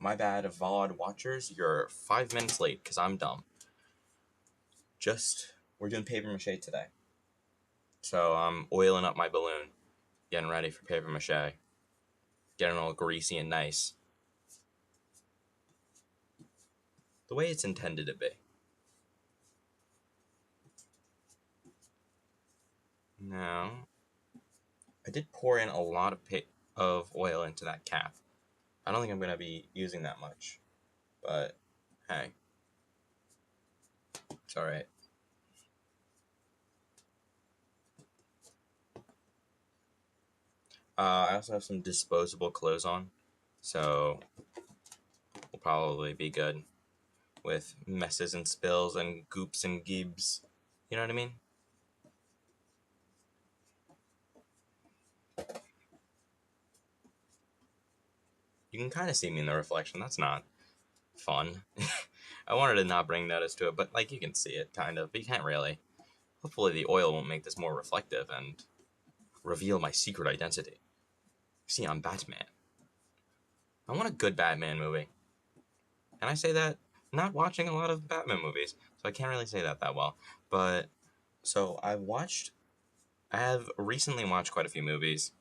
My bad, VOD watchers. You're 5 minutes late because I'm dumb. We're doing paper mache today. So I'm oiling up my balloon, getting ready for paper mache, getting all greasy and nice. The way it's intended to be. Now, I did pour in a lot of oil into that cap. I don't think I'm going to be using that much, but hey, it's alright. I also have some disposable clothes on, so we'll probably be good with messes and spills and goops and gibs. You know what I mean? You can kind of see me in the reflection. That's not fun. I wanted to not bring notice to it, but like you can see it kind of, but you can't really. Hopefully the oil won't make this more reflective and reveal my secret identity. See, I'm Batman. I want a good Batman movie. And I say that not watching a lot of Batman movies, so I can't really say that well. But, so I have recently watched quite a few movies,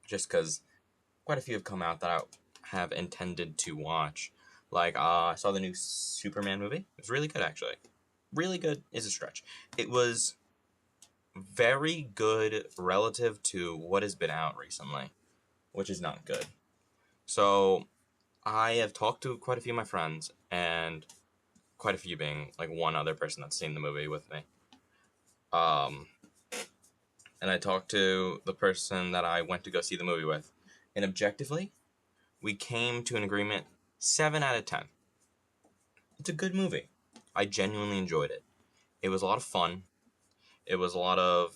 just because quite a few have come out that I have intended to watch. Like, I saw the new Superman movie. It was really good, actually. Really good is a stretch. It was very good relative to what has been out recently, which is not good. So, I have talked to quite a few of my friends, and quite a few being like one other person that's seen the movie with me. And I talked to the person that I went to go see the movie with, and objectively, we came to an agreement 7 out of 10. It's a good movie. I genuinely enjoyed it. It was a lot of fun. It was a lot of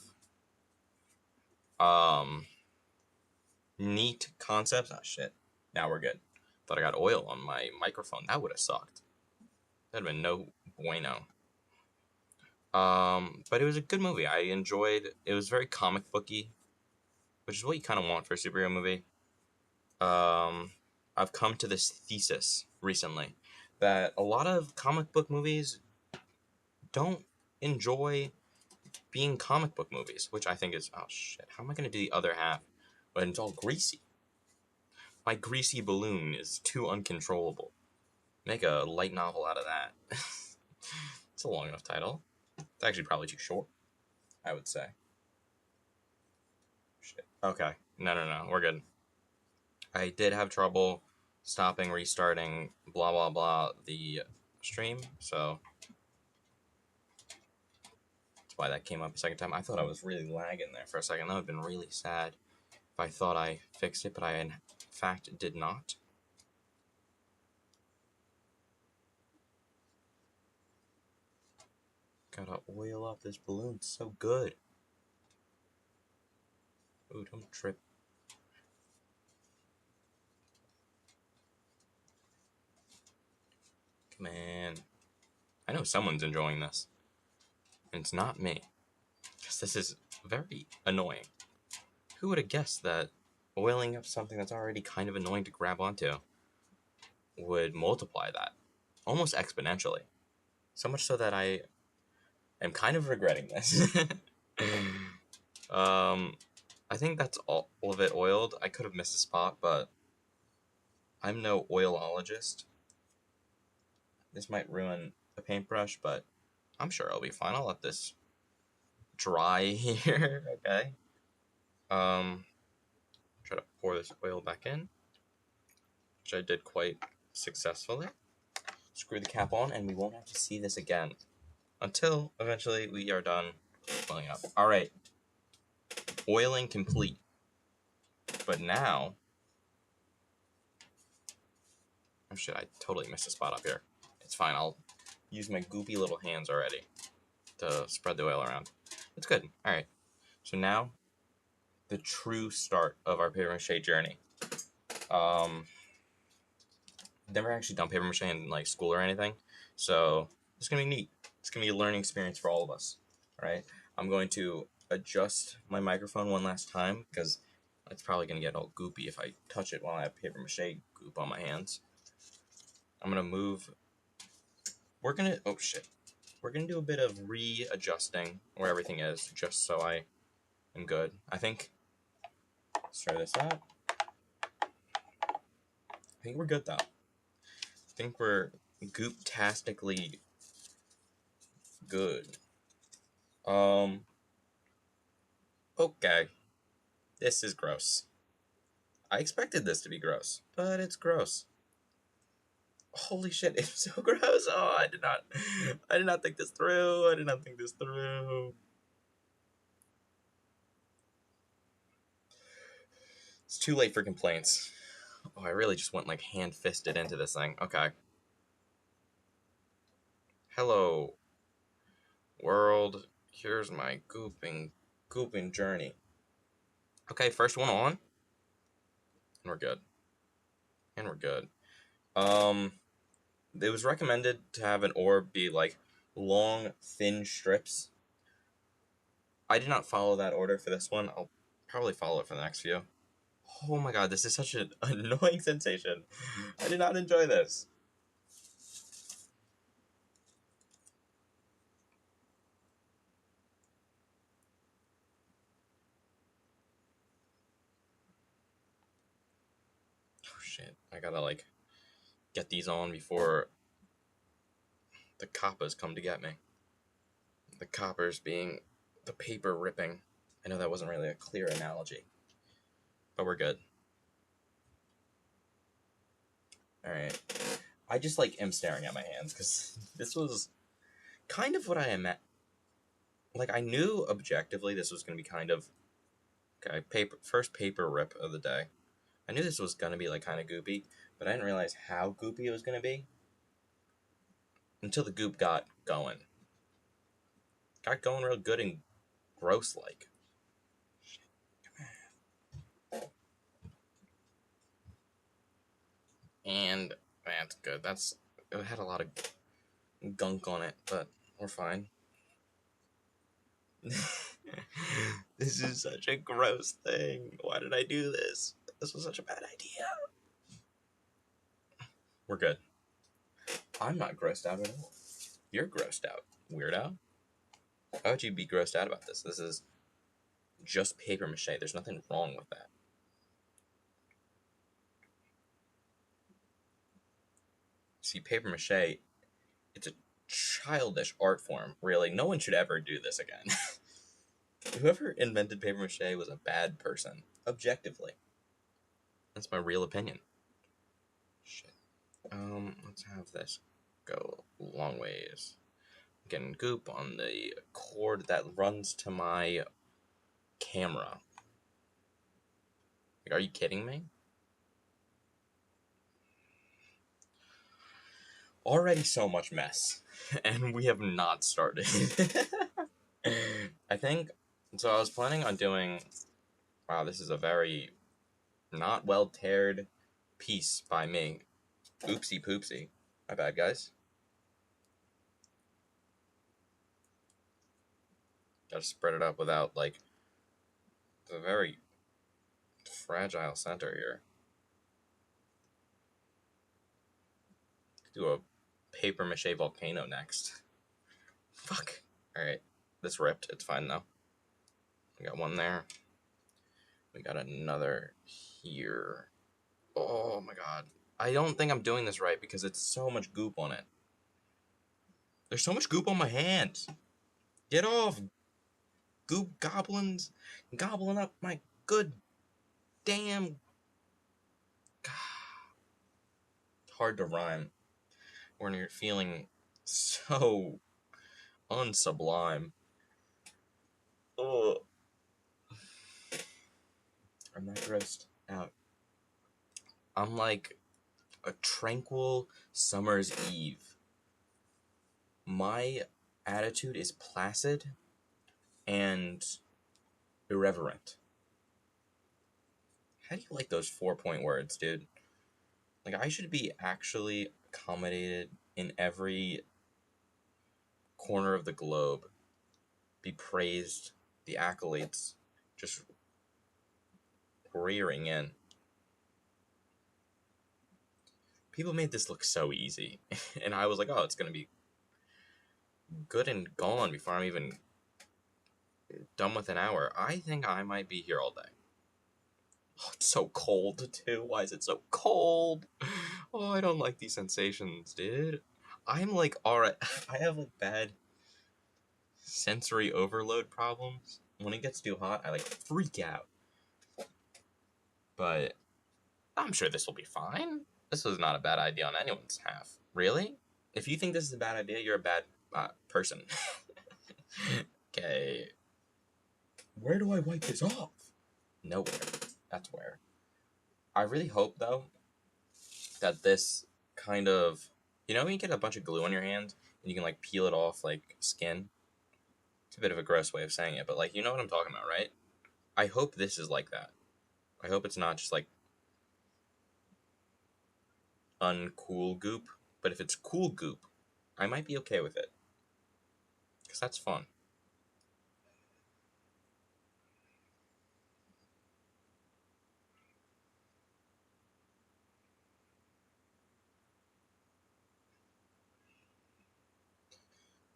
neat concepts. Oh shit. Now we're good. Thought I got oil on my microphone. That would have sucked. That'd have been no bueno. But it was a good movie. I enjoyed. It was very comic booky, which is what you kind of want for a superhero movie. I've come to this thesis recently that a lot of comic book movies don't enjoy being comic book movies, which I think is, oh shit, how am I going to do the other half when it's all greasy? My greasy balloon is too uncontrollable. Make a light novel out of that. It's a long enough title. It's actually probably too short, I would say. Shit. Okay. No. We're good. I did have trouble stopping, restarting, blah, blah, blah, the stream, so that's why that came up a second time. I thought I was really lagging there for a second. That would have been really sad if I thought I fixed it, but I, in fact, did not. Gotta oil up this balloon. It's so good. Ooh, don't trip. Come on. I know someone's enjoying this. And it's not me. Because this is very annoying. Who would have guessed that oiling up something that's already kind of annoying to grab onto would multiply that? Almost exponentially. So much so that I am kind of regretting this. I think that's all of it oiled. I could have missed a spot, but I'm no oilologist. This might ruin the paintbrush, but I'm sure I'll be fine. I'll let this dry here, okay? Try to pour this oil back in, which I did quite successfully. Screw the cap on, and we won't have to see this again until eventually we are done oiling up. All right, oiling complete. But now, oh shit, I totally missed a spot up here. It's fine. I'll use my goopy little hands already to spread the oil around. It's good. All right. So now, the true start of our paper mache journey. Never actually done paper mache in like school or anything, so it's gonna be neat. It's gonna be a learning experience for all of us. All right. I'm going to adjust my microphone one last time because it's probably gonna get all goopy if I touch it while I have paper mache goop on my hands. I'm gonna move. We're gonna. Oh shit. We're gonna do a bit of readjusting where everything is, just so I am good. I think. Let's try this out. I think we're good though. I think we're goop-tastically good. Okay. This is gross. I expected this to be gross, but it's gross. Holy shit, it's so gross. Oh, I did not think this through. I did not think this through. It's too late for complaints. Oh, I really just went like hand-fisted into this thing. Okay. Hello, world. Here's my gooping journey. Okay, first one on. And we're good. And we're good. It was recommended to have an orb be like long, thin strips. I did not follow that order for this one. I'll probably follow it for the next few. Oh my god, this is such an annoying sensation. I did not enjoy this. Oh shit, I gotta like get these on before the coppers come to get me. The coppers being the paper ripping. I know that wasn't really a clear analogy, but we're good. Alright. I just like am staring at my hands because this was kind of what I am at. Like, I knew objectively this was going to be kind of. Okay, first paper rip of the day. I knew this was going to be like kind of goopy, but I didn't realize how goopy it was going to be until the goop got going. Got going real good and gross like. And that's good. It had a lot of gunk on it, but we're fine. This is such a gross thing. Why did I do this? This was such a bad idea. We're good. I'm not grossed out at all. You're grossed out, weirdo. How would you be grossed out about this? This is just paper mache. There's nothing wrong with that. See, paper mache, it's a childish art form, really. No one should ever do this again. Whoever invented paper mache was a bad person, objectively. That's my real opinion. Shit. Let's have this go long ways. Getting goop on the cord that runs to my camera. Like, are you kidding me? Already so much mess, and we have not started. I think, so I was planning on doing, wow, this is a very not well teared piece by me. Oopsie poopsie. My bad, guys. Gotta spread it up without, like, the very fragile center here. Do a paper mache volcano next. Fuck. Alright. This ripped. It's fine, though. We got one there. We got another here. Oh my god. I don't think I'm doing this right because it's so much goop on it. There's so much goop on my hands. Get off, goop goblins. Gobbling up my good damn. Hard to rhyme when you're feeling so unsublime. Oh, I'm not grossed out. I'm like a tranquil summer's eve. My attitude is placid and irreverent. How do you like those 4-point words, dude? Like, I should be actually accommodated in every corner of the globe, be praised, the accolades just rearing in. People made this look so easy, and I was like, oh, it's gonna be good and gone before I'm even done with an hour. I think I might be here all day. Oh, it's so cold too. Why is it so cold? Oh, I don't like these sensations, dude. I'm like, alright. I have like bad sensory overload problems. When it gets too hot, I like freak out. But I'm sure this will be fine. This was not a bad idea on anyone's half. Really? If you think this is a bad idea, you're a bad person. Okay. Where do I wipe this off? Nowhere. That's where. I really hope, though, that this kind of... You know when you get a bunch of glue on your hand, and you can, like, peel it off, like, skin? It's a bit of a gross way of saying it, but, like, you know what I'm talking about, right? I hope this is like that. I hope it's not just, like, uncool goop. But if it's cool goop, I might be okay with it. Because that's fun.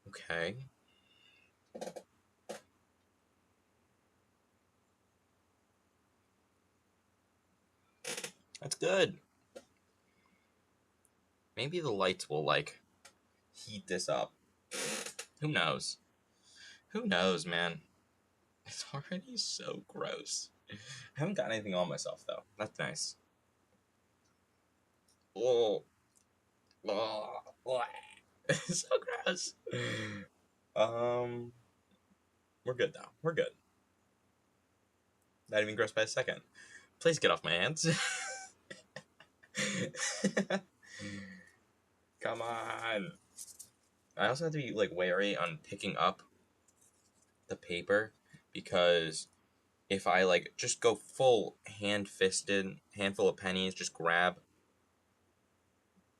Okay. That's good. Maybe the lights will, like, heat this up. Who knows? Who knows, man? It's already so gross. I haven't got anything on myself, though. That's nice. Oh. Oh. It's so gross. We're good, though. We're good. Not even gross by a second. Please get off my hands. Come on. I also have to be, like, wary on picking up the paper, because if I, like, just go full hand-fisted, handful of pennies, just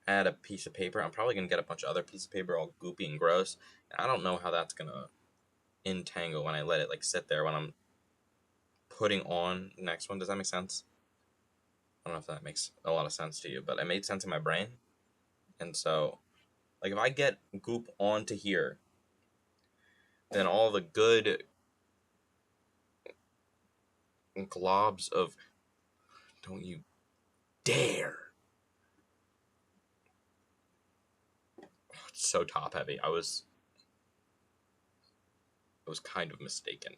add a piece of paper, I'm probably going to get a bunch of other pieces of paper all goopy and gross. And I don't know how that's going to entangle when I let it, like, sit there when I'm putting on the next one. Does that make sense? I don't know if that makes a lot of sense to you, but it made sense in my brain. And so, like, if I get goop onto here, then all the good globs of... Don't you dare! It's so top heavy. I was kind of mistaken.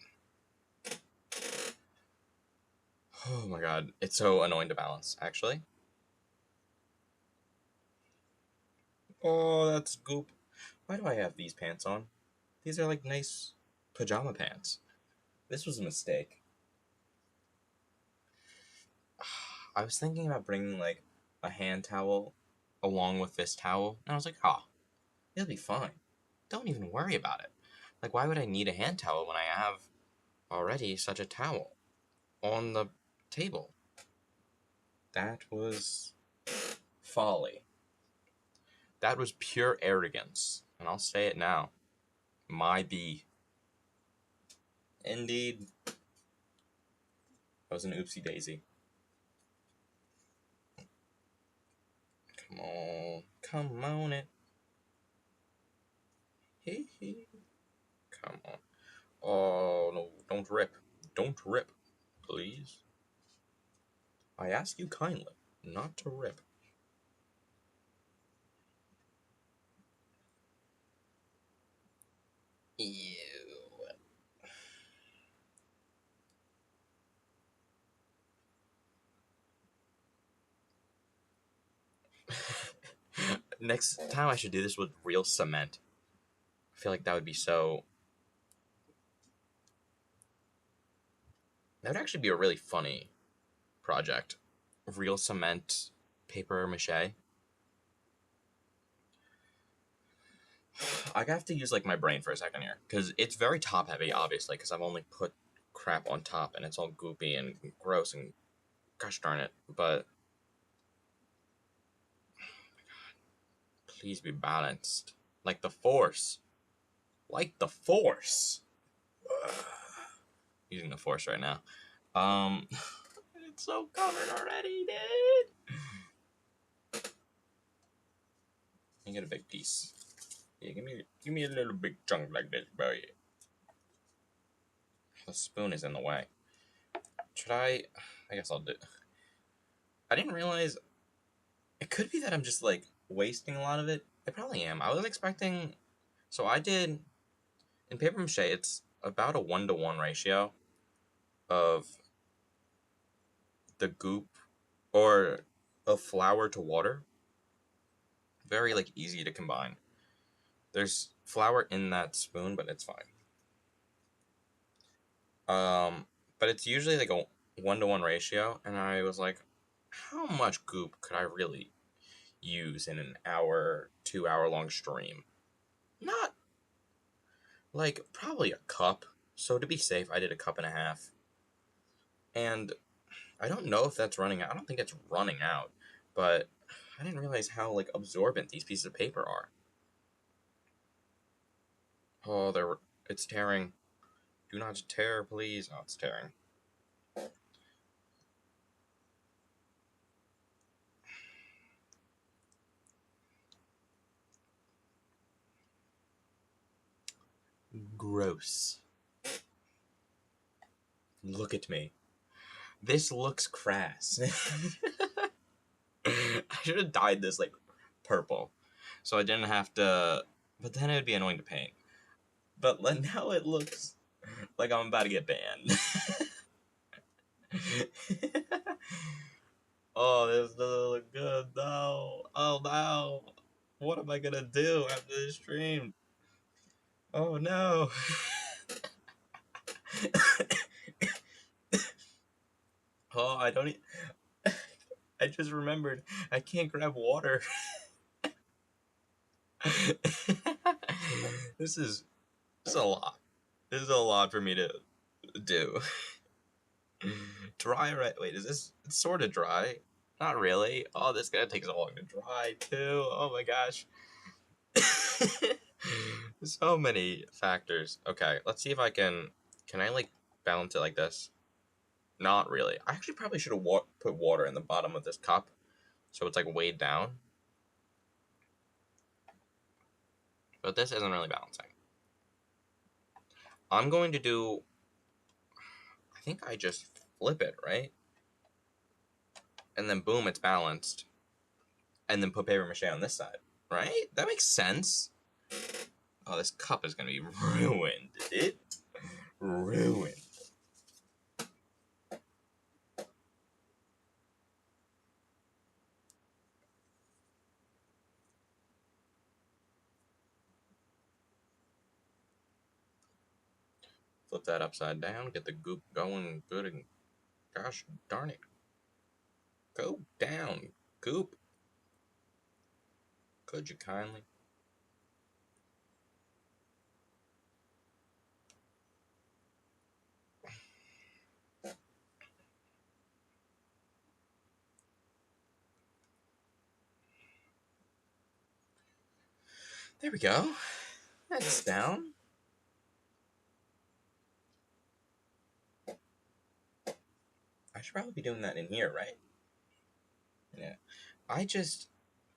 Oh my god, it's so annoying to balance, actually. Oh, that's goop. Why do I have these pants on? These are like nice pajama pants. This was a mistake. I was thinking about bringing like a hand towel along with this towel, and I was like, oh, it'll be fine. Don't even worry about it. Like, why would I need a hand towel when I have already such a towel on the table? That was folly. That was pure arrogance, and I'll say it now. My B. Indeed. That was an oopsie daisy. Come on. Come on it. Hee hee. Come on. Oh, no. Don't rip. Don't rip. Please. I ask you kindly not to rip. Ew. Next time I should do this with real cement. I feel like that would be so... That would actually be a really funny project. Real cement, paper mache. I have to use like my brain for a second here, because it's very top heavy, obviously, because I've only put crap on top and it's all goopy and gross and gosh darn it. But please be balanced, like the Force, like the Force. Using the Force right now. It's so covered already, dude. me get a big piece. Yeah, give me a little big chunk like this, bro. The spoon is in the way. Should I? I guess I'll do. I didn't realize. It could be that I'm just like wasting a lot of it. I probably am. I was expecting. So I did in papermache. It's about a 1-to-1 ratio of the goop or of flour to water. Very like easy to combine. There's flour in that spoon, but it's fine. But it's usually like a 1-to-1 ratio, and I was like, how much goop could I really use in an hour, 2 hour long stream? Not like probably a cup. So to be safe, I did a cup and a half. And I don't know if that's running out. I don't think it's running out, but I didn't realize how like absorbent these pieces of paper are. Oh, it's tearing. Do not tear, please. Oh, it's tearing. Gross. Look at me. This looks crass. I should have dyed this like purple, so I didn't have to. But then it would be annoying to paint. But now it looks like I'm about to get banned. Oh, this doesn't look good. No. Oh no. What am I gonna do after this stream? Oh no. Oh, I don't. I just remembered I can't grab water. This is a lot. This is a lot for me to do. Dry right? Wait, is this? It's sort of dry. Not really. Oh, this guy takes so long to dry too. Oh my gosh. So many factors. Okay, let's see if I can. Can I like balance it like this? Not really. I actually probably should have put water in the bottom of this cup, so it's like weighed down. But this isn't really balancing. I'm going to do. I think I just flip it, right? And then boom, it's balanced. And then put paper mache on this side, right? That makes sense. Oh, this cup is gonna be ruined. Ruined. Flip that upside down, get the goop going good, and gosh darn it. Go down, goop. Could you kindly? There we go. That's down. I should probably be doing that in here, right? Yeah. I just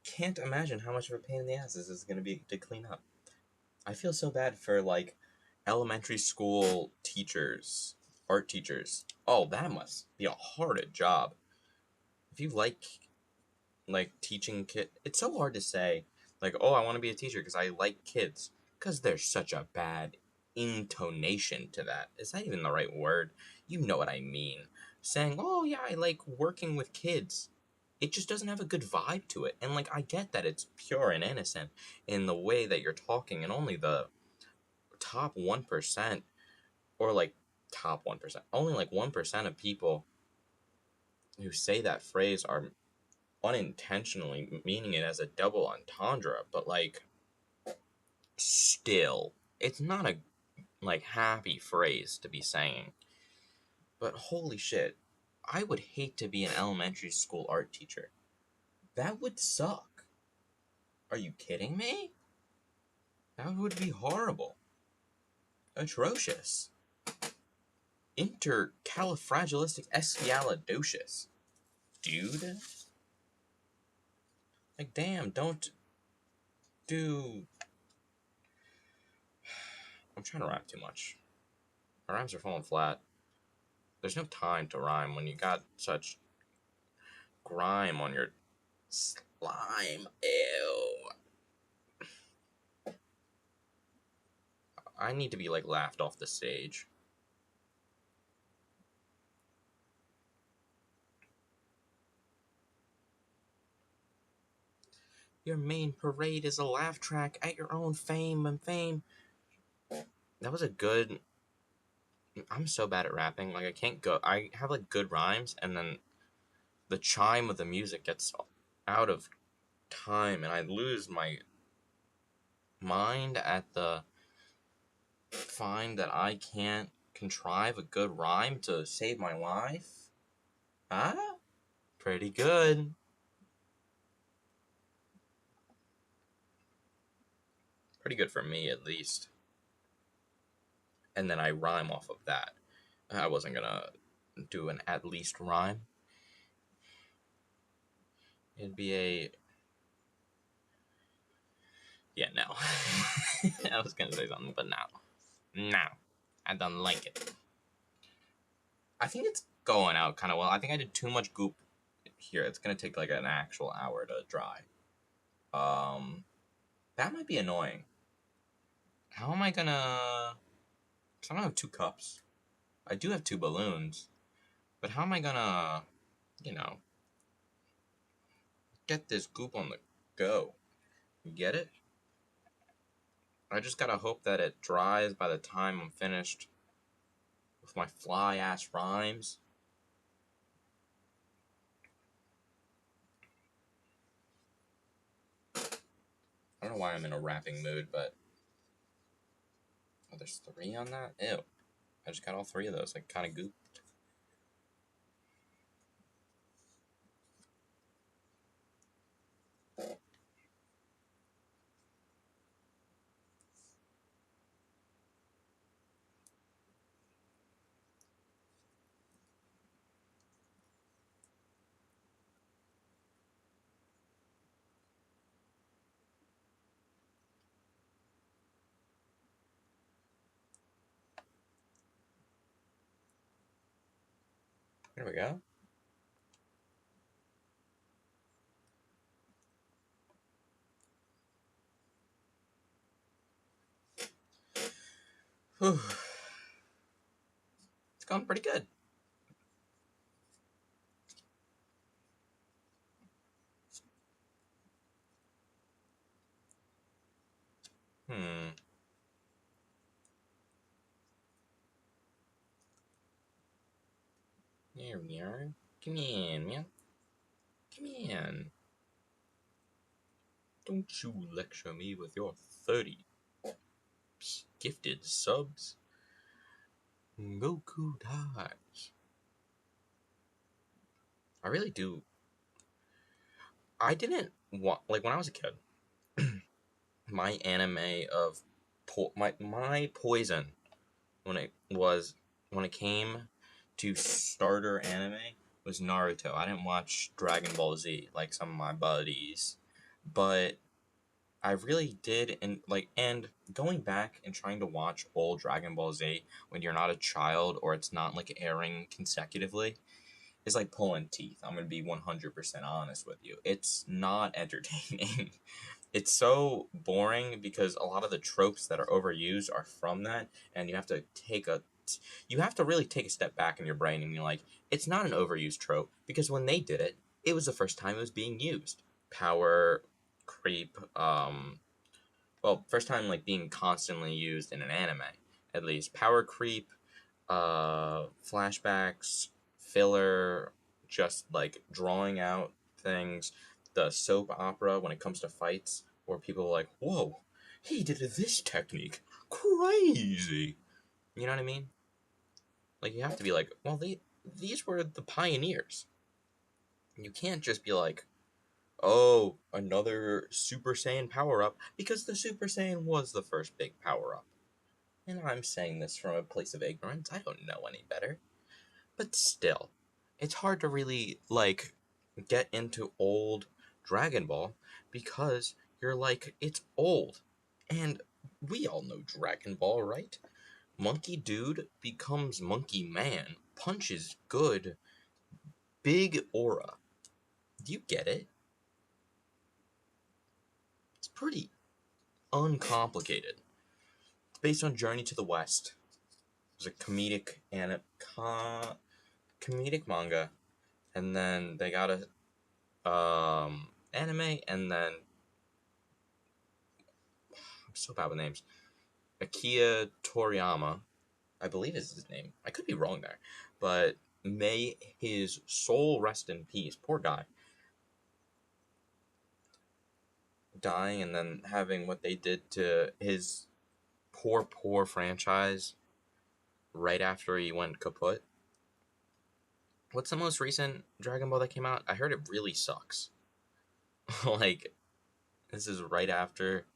can't imagine how much of a pain in the ass this is going to be to clean up. I feel so bad for, like, elementary school teachers, art teachers. Oh, that must be a hard job. If you like teaching kids, it's so hard to say, like, oh, I want to be a teacher because I like kids. Because there's such a bad intonation to that. Is that even the right word? You know what I mean. Saying, oh, yeah, I like working with kids. It just doesn't have a good vibe to it. And, like, I get that it's pure and innocent in the way that you're talking, and only the top 1%, or, like, top 1%, only, like, 1% of people who say that phrase are unintentionally meaning it as a double entendre, but, like, still, it's not a, like, happy phrase to be saying. But holy shit, I would hate to be an elementary school art teacher. That would suck. Are you kidding me? That would be horrible. Atrocious. Intercalifragilisticexpialidocious. Dude? Like, damn, don't do. I'm trying to rhyme too much. My rhymes are falling flat. There's no time to rhyme when you got such grime on your slime. Ew. I need to be like laughed off the stage. Your main parade is a laugh track at your own fame and fame. That was a good. I'm so bad at rapping. Like I can't go. I have like good rhymes, and then the chime of the music gets out of time, and I lose my mind at the find that I can't contrive a good rhyme to save my life. Ah, pretty good. Pretty good for me, at least. And then I rhyme off of that. I wasn't gonna do an at least rhyme. It'd be a. Yeah, no. I was gonna say something, but no. No. I don't like it. I think it's going out kind of well. I think I did too much goop here. It's gonna take like an actual hour to dry. Um, that might be annoying. How am I gonna? Cause I don't have two cups. I do have two balloons, but how am I gonna, you know, get this goop on the go? You get it? I just gotta hope that it dries by the time I'm finished with my fly ass rhymes. I don't know why I'm in a rapping mood, but oh, there's three on that. Ew! I just got all three of those. Like kind of goop. There we go. Whew. It's going pretty good. Hmm. There we are. Come in, man. Come in. Don't you lecture me with your 30 gifted subs. Goku dies. I really do. I didn't want like when I was a kid. My anime of my poison when it came to starter anime was Naruto. I didn't watch Dragon Ball Z like some of my buddies, but I really did, and going back and trying to watch old Dragon Ball Z when you're not a child or it's not like airing consecutively is like pulling teeth. I'm gonna be 100% honest with you. It's not entertaining. It's so boring because a lot of the tropes that are overused are from that, and you have to really take a step back in your brain and you're like, it's not an overused trope because when they did it, it was the first time it was being used. Power creep, well, first time like being constantly used in an anime, at least. Power creep, flashbacks, filler, just like drawing out things. The soap opera when it comes to fights, where people are like, "Whoa, he did this technique, crazy." You know what I mean? Like you have to be like, well, these were the pioneers. You can't just be like, oh, another Super Saiyan power up because the Super Saiyan was the first big power up. And I'm saying this from a place of ignorance. I don't know any better. But still, it's hard to really, like, get into old Dragon Ball because you're like, it's old. And we all know Dragon Ball, right? Monkey Dude becomes Monkey Man, punches good, big aura. Do you get it? It's pretty uncomplicated. It's based on Journey to the West. It's a comedic manga, and then they got a anime, and then I'm so bad with names. Akia Toriyama, I believe is his name. I could be wrong there, but may his soul rest in peace. Poor guy, dying and then having what they did to his poor franchise right after he went kaput. What's the most recent Dragon Ball that came out? I heard it really sucks. Like, this is right after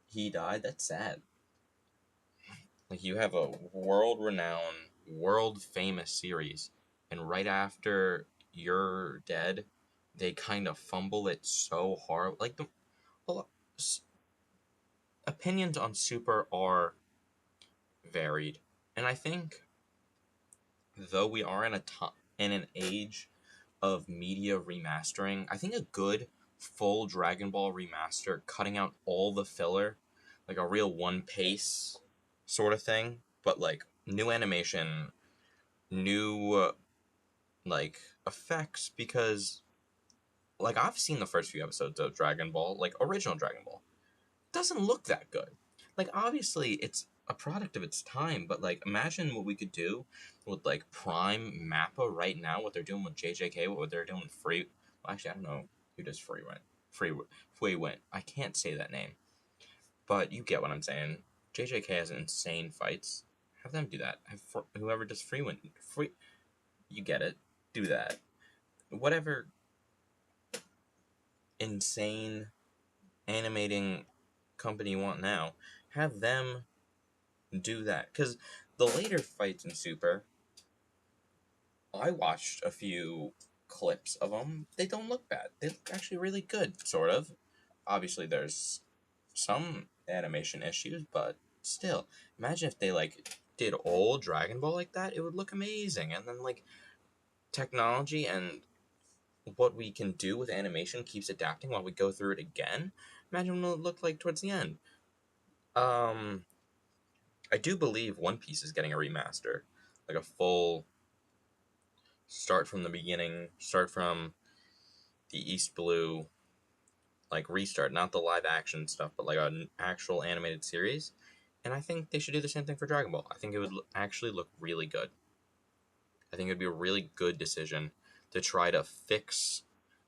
he died. That's sad. Like, you have a world renowned, world famous series, and right after you're dead, they kind of fumble it so hard. Like, well, opinions on Super are varied. And I think, though we are in an age of media remastering, I think a good full Dragon Ball remaster, cutting out all the filler, like a real one pace sort of thing, but like new animation, new like effects, because like I've seen the first few episodes of Dragon Ball, like original Dragon Ball. It doesn't look that good. Like obviously it's a product of its time, but like imagine what we could do with like Prime Mappa right now, what they're doing with JJK, what they're doing with Free. Well, actually, I don't know who does Free Went. Free Went. I can't say that name, but you get what I'm saying. JJK has insane fights. Have them do that. Whoever does Free Went. You get it. Do that. Whatever insane animating company you want now, have them do that. Because the later fights in Super, I watched a few clips of them. They don't look bad. They look actually really good, sort of. Obviously, there's some animation issues, but still, imagine if they like did old Dragon Ball like that. It would look amazing. And then like technology and what we can do with animation keeps adapting while we go through it again. Imagine what it looked like towards the end. Um, I do believe One Piece is getting a remaster, like a full start from the beginning, start from the East Blue, like restart, not the live action stuff, but like an actual animated series. And I think they should do the same thing for Dragon Ball. I think it would actually look really good. I think it would be a really good decision to try to fix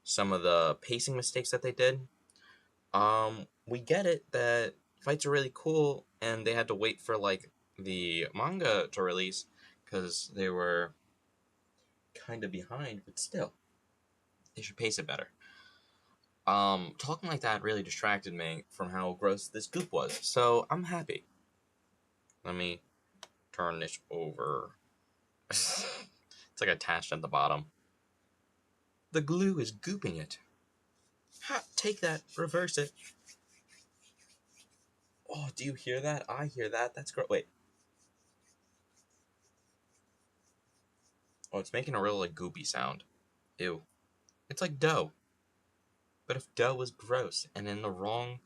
some of the pacing mistakes that they did. We get it that fights are really cool, and they had to wait for like the manga to release because they were kind of behind, but still, they should pace it better. Talking like that really distracted me from how gross this goop was, so I'm happy. Let me turn this over. It's like attached at the bottom. The glue is gooping it. Ha! Take that. Reverse it. Oh, do you hear that? I hear that. That's great. Wait. Oh, it's making a real like goopy sound. Ew. It's like dough. But if dough was gross and in the wrong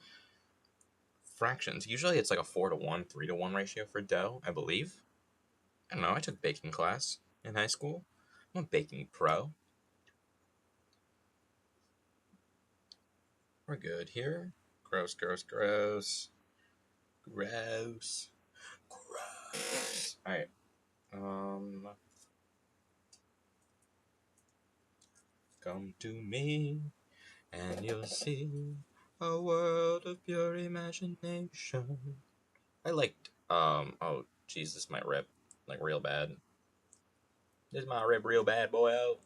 fractions, usually it's like a 4-to-1, 3-to-1 ratio for dough, I believe. I don't know. I took baking class in high school. I'm a baking pro. We're good here. Gross, gross, gross. Gross. Gross. Alright. Come to me, and you'll see a world of pure imagination. I liked, oh, jeez, this might rip, like, real bad. This might rip real bad, boy. Oh.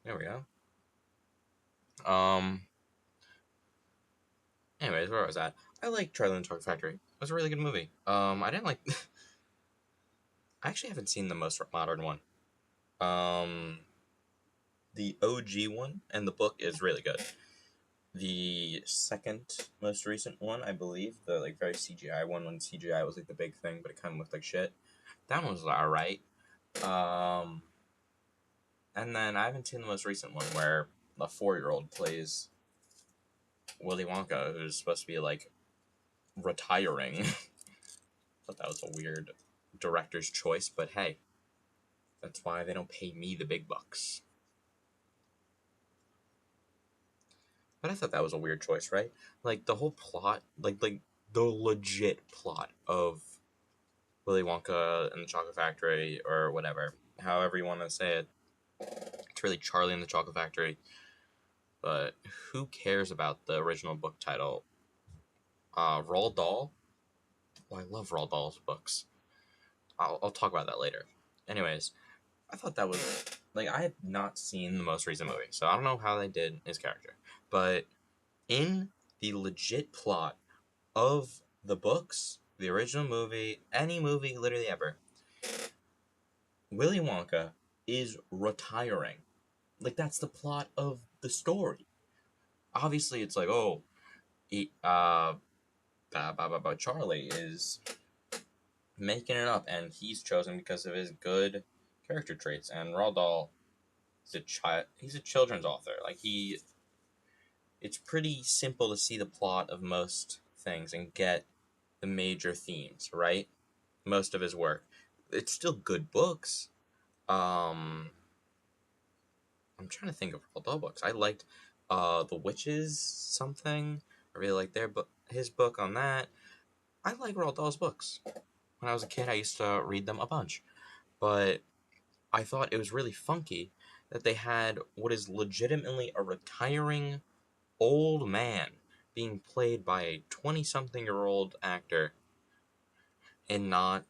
There we go. Um, Anyways, where was that? I like Charlie and the Chocolate Factory. It was a really good movie. I didn't like. I actually haven't seen the most modern one. Um, the OG one and the book is really good. The second most recent one, I believe, the like very CGI one when CGI was like the big thing, but it kind of looked like shit. That one was alright. Um, and then I haven't seen the most recent one where the 4-year-old plays Willy Wonka, who's supposed to be like retiring. Thought that was a weird director's choice, but hey, that's why they don't pay me the big bucks. But I thought that was a weird choice, right? Like the whole plot, like the legit plot of Willy Wonka and the Chocolate Factory, or whatever, however you want to say it. It's really Charlie and the Chocolate Factory, but who cares about the original book title? Roald Dahl. Well, I love Roald Dahl's books. I'll talk about that later. Anyways, I thought that was like I had not seen the most recent movie, so I don't know how they did his character, but in the legit plot of the books, the original movie, any movie literally ever, Willy Wonka is retiring. Like that's the plot of the story. Obviously, it's like he, Charlie is making it up, and he's chosen because of his good character traits. And Roald Dahl is a child. He's a children's author. It's pretty simple to see the plot of most things and get the major themes, right? Most of his work. It's still good books. I'm trying to think of Roald Dahl books. I liked The Witches something. I really liked his book on that. I like Roald Dahl's books. When I was a kid, I used to read them a bunch. But I thought it was really funky that they had what is legitimately a retiring old man being played by a 20-something-year-old actor and not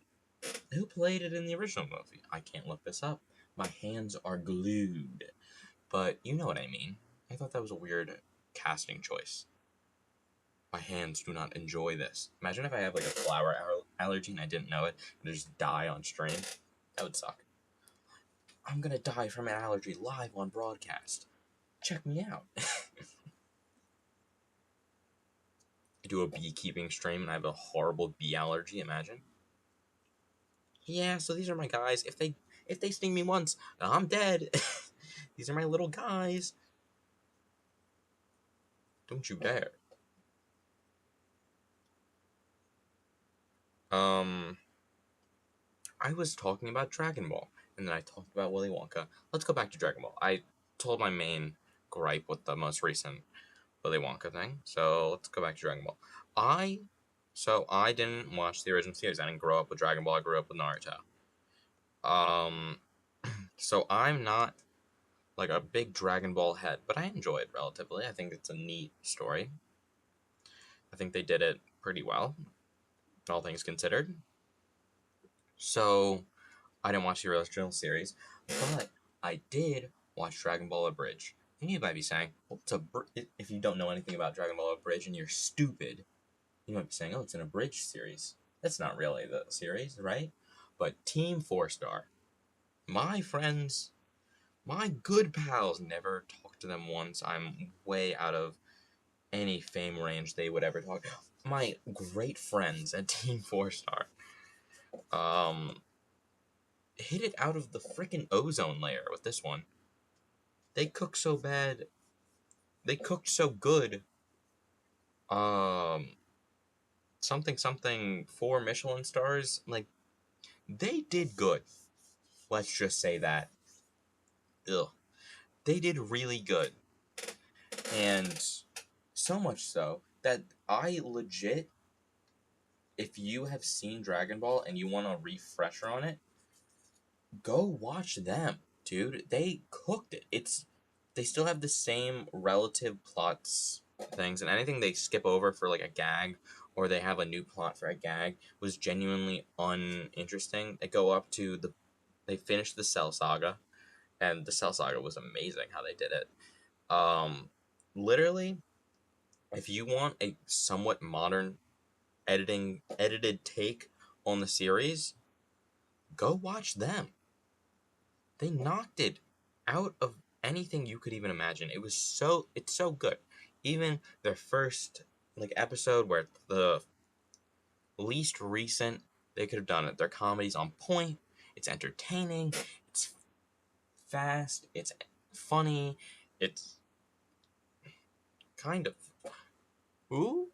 who played it in the original movie. I can't look this up. My hands are glued. But you know what I mean. I thought that was a weird casting choice. My hands do not enjoy this. Imagine if I have like a flower allergy and I didn't know it and I just die on stream. That would suck. I'm gonna die from an allergy live on broadcast. Check me out. I do a beekeeping stream and I have a horrible bee allergy, imagine. Yeah, so these are my guys. If they sting me once, I'm dead. These are my little guys. Don't you dare. Um I was talking about Dragon Ball, and then I talked about Willy Wonka. Let's go back to Dragon Ball. I told my main gripe with the most recent Willy Wonka thing, so let's go back to Dragon Ball. I didn't watch the original series. I didn't grow up with Dragon Ball. I grew up with Naruto. Um, so I'm not like a big Dragon Ball head, but I enjoy it relatively. I think it's a neat story. I think they did it pretty well, all things considered. So I didn't watch the original series, but I did watch Dragon Ball Abridged. And you might be saying, well, if you don't know anything about Dragon Ball Abridged and you're stupid, you might be saying, oh, it's an abridged series. That's not really the series, right? But Team 4 Star, my friends, my good pals, never talked to them once. I'm way out of any fame range they would ever talk. My great friends at Team 4 Star, um, hit it out of the freaking ozone layer with this one. They cook so bad. They cooked so good. Um, something 4 Michelin stars. Like they did good. Let's just say that. Ugh, they did really good, and so much so that I legit, if you have seen Dragon Ball and you want a refresher on it, go watch them, dude. They cooked it. They still have the same relative plots things, and anything they skip over for like a gag or they have a new plot for a gag was genuinely uninteresting. They finished the Cell Saga, and the Cell Saga was amazing how they did it. Um, literally, If you want a somewhat modern edited take on the series, go watch them. They knocked it out of anything you could even imagine. It's so good. Even their first episode where the least recent they could have done it. Their comedy's on point. It's entertaining. It's fast. It's funny. It's kind of ooh.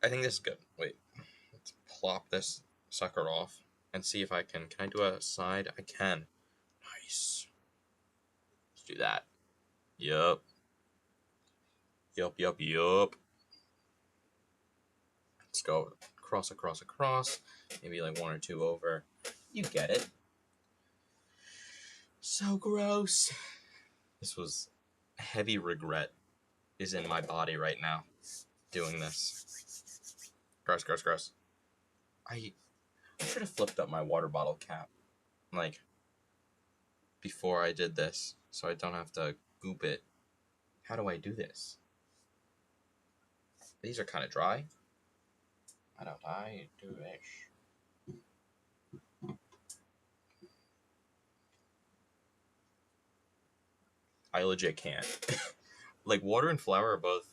I think this is good. Wait, let's plop this sucker off and see if I can. Can I do a side? I can. Nice. Let's do that. Yup. Yup, yup, yup. Let's go across. Maybe like one or two over. You get it. So gross. This was heavy regret is in my body right now doing this. Gross. I should have flipped up my water bottle cap before I did this so I don't have to goop it. How do I do this? These are kind of dry. How do I do this? I legit can't. Water and flour are both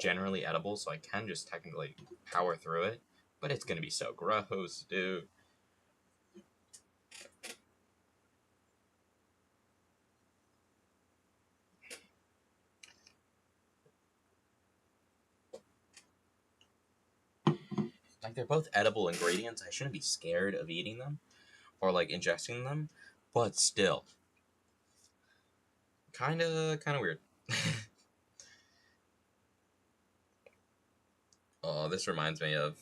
generally edible, so I can just technically power through it, but it's gonna be so gross, dude. They're both edible ingredients. I shouldn't be scared of eating them or ingesting them, but still, kind of weird. Oh, this reminds me of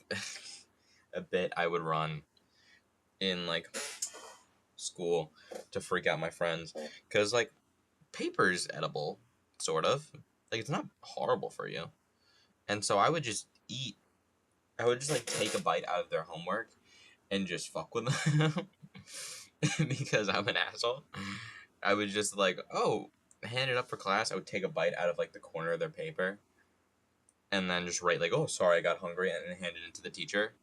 a bit I would run in school to freak out my friends, because paper's edible, sort of. It's not horrible for you, and so I would just take a bite out of their homework and just fuck with them because I'm an asshole. I would just hand it up for class. I would take a bite out of the corner of their paper and then just write oh, sorry, I got hungry, and then hand it into the teacher.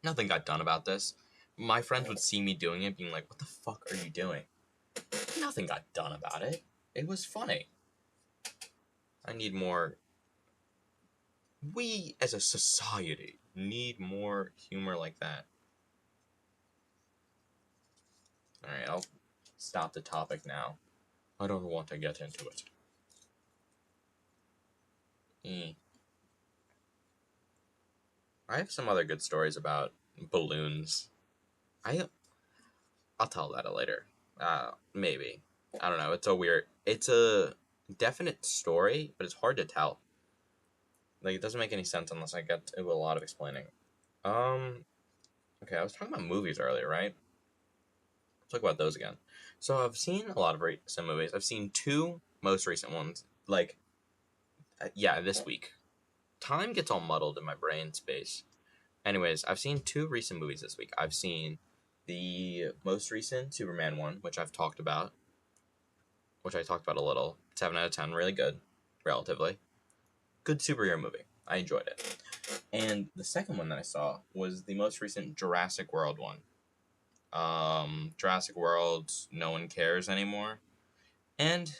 Nothing got done about this. My friends would see me doing it, being like, what the fuck are you doing? Nothing got done about it. It was funny. I need more. We as a society need more humor like that. Alright, I'll stop the topic now. I don't want to get into it. I have some other good stories about balloons. I'll tell that later. Maybe. I don't know. It's a definite story, but it's hard to tell. It doesn't make any sense unless I get to a lot of explaining. Okay, I was talking about movies earlier, right? Let's talk about those again. So I've seen a lot of recent movies. I've seen two most recent ones. This week. Time gets all muddled in my brain space. Anyways, I've seen two recent movies this week. I've seen the most recent Superman one, which I talked about a little. 7 out of 10, really good, relatively. Good superhero movie. I enjoyed it. And the second one that I saw was the most recent Jurassic World one. Jurassic World, No One Cares Anymore. And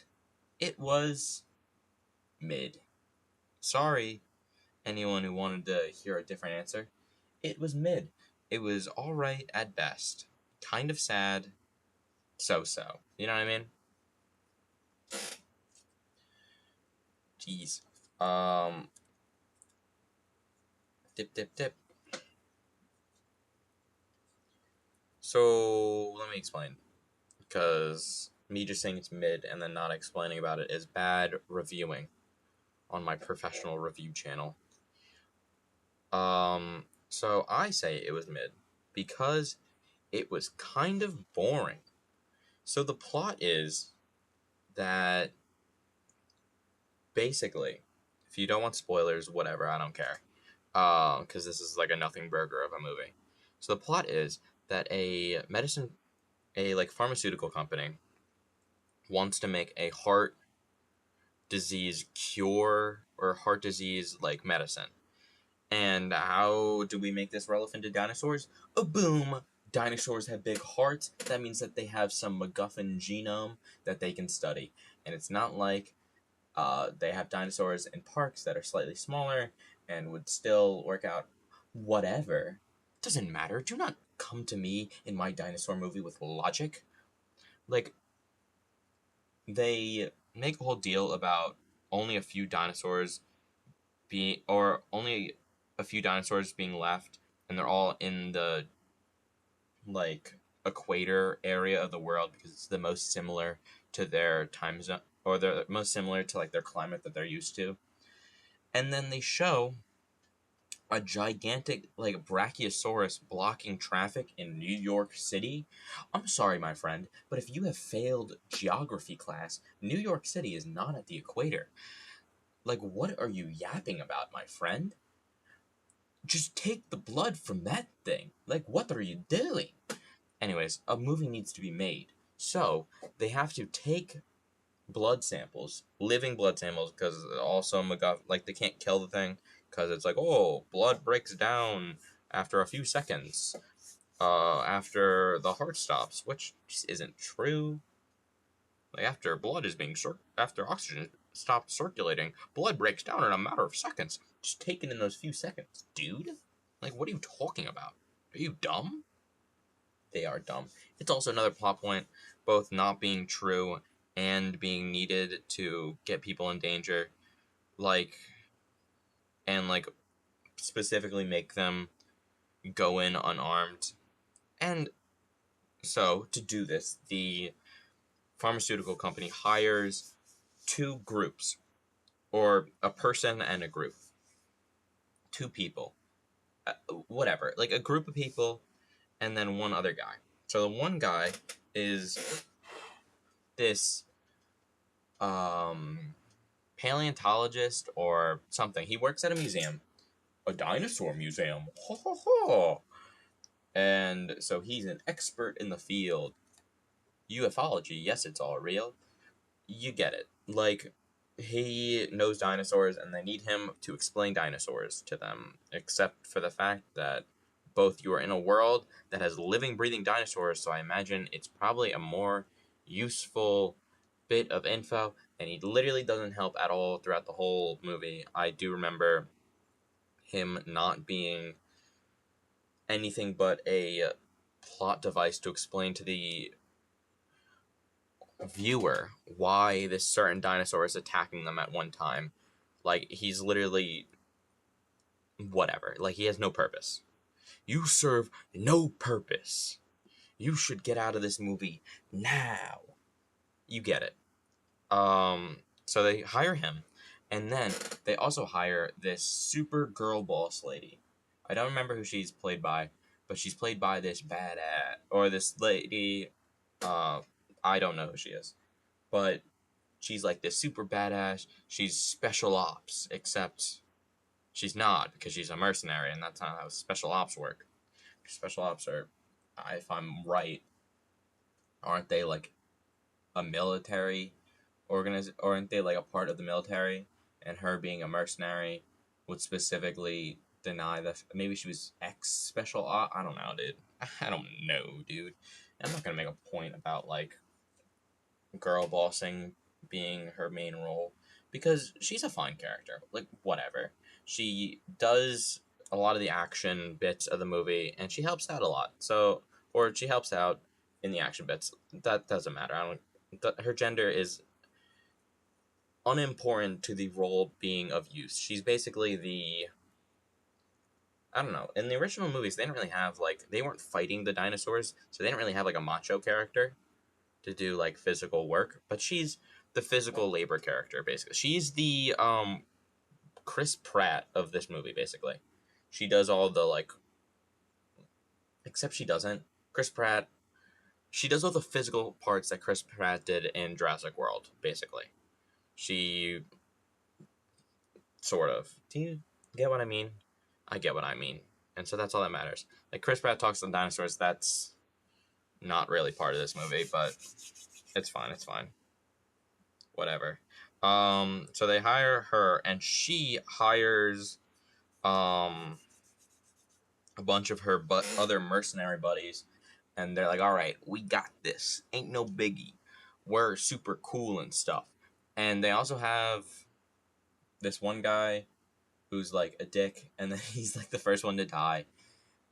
it was mid. Sorry, anyone who wanted to hear a different answer. It was mid. It was alright at best. Kind of sad. So-so. You know what I mean? Jeez. Dip. So, let me explain. Because me just saying it's mid and then not explaining about it is bad reviewing on my professional review channel. So I say it was mid because it was kind of boring. So the plot is that basically, if you don't want spoilers, whatever, I don't care. Because this is a nothing burger of a movie. So the plot is that a pharmaceutical company wants to make a heart disease cure or heart disease like medicine. And how do we make this relevant to dinosaurs? Boom! Dinosaurs have big hearts. That means that they have some MacGuffin genome that they can study. And it's not like they have dinosaurs in parks that are slightly smaller and would still work out. Whatever. Doesn't matter. Do not come to me in my dinosaur movie with logic. Like, they make a whole deal about only a few dinosaurs only a few dinosaurs being left, and they're all in the like equator area of the world because it's the most similar to their time zone, or they're most similar to like their climate that they're used to. And then they show a gigantic like brachiosaurus blocking traffic in New York City. I'm sorry, my friend, but if you have failed geography class, New York City is not at the equator. Like, what are you yapping about, my friend? Just take the blood from that thing. Like, what are you doing? Anyways, a movie needs to be made. So, they have to take blood samples, living blood samples, because also like they can't kill the thing because it's like, oh, blood breaks down after a few seconds, after the heart stops, which just isn't true. Like after oxygen stopped circulating, blood breaks down in a matter of seconds. Just taken in those few seconds, dude. Like, what are you talking about? Are you dumb? They are dumb. It's also another plot point, both not being true and being needed to get people in danger, like, and like specifically make them go in unarmed. And so, to do this, the pharmaceutical company hires two groups, or a person and a group. Two people. Whatever. Like a group of people and then one other guy. So the one guy is this paleontologist or something. He works at a museum. A dinosaur museum. Ho ho ho. And so he's an expert in the field. Ufology, yes, it's all real. You get it. Like, he knows dinosaurs and they need him to explain dinosaurs to them, except for the fact that both you are in a world that has living, breathing dinosaurs, so I imagine it's probably a more useful bit of info, and he literally doesn't help at all throughout the whole movie. I do remember him not being anything but a plot device to explain to the viewer why this certain dinosaur is attacking them at one time. Like, he's literally whatever. Like, he has no purpose. You serve no purpose. You should get out of this movie now. You get it. So they hire him, and then they also hire this super girl boss lady. I don't remember who she's played by, but she's played by this badass, or this lady. I don't know who she is, but she's like this super badass. She's special ops, except she's not, because she's a mercenary, and that's not how special ops work. Special ops are, if I'm right, aren't they like a military aren't they like a part of the military? And her being a mercenary would specifically deny that maybe she was ex special op. I don't know, dude. I don't know, dude. I'm not gonna make a point about like girl bossing being her main role because she's a fine character. Like, whatever. She does a lot of the action bits of the movie and she helps out a lot. So, or she helps out in the action bits. That doesn't matter. Her gender is unimportant to the role being of use. She's basically the, I don't know. In the original movies, they didn't really have like, they weren't fighting the dinosaurs, so they didn't really have like a macho character to do like physical work. But she's the physical labor character, basically. She's the Chris Pratt of this movie, basically. She does all the like, except she doesn't. Chris Pratt, she does all the physical parts that Chris Pratt did in Jurassic World, basically. She sort of. Do you get what I mean? I get what I mean. And so that's all that matters. Like, Chris Pratt talks to the dinosaurs, that's not really part of this movie, but it's fine, it's fine. Whatever. So they hire her, and she hires um a bunch of her other mercenary buddies, and they're like, "All right, we got this. Ain't no biggie. We're super cool and stuff." And they also have this one guy who's like a dick, and then he's like the first one to die.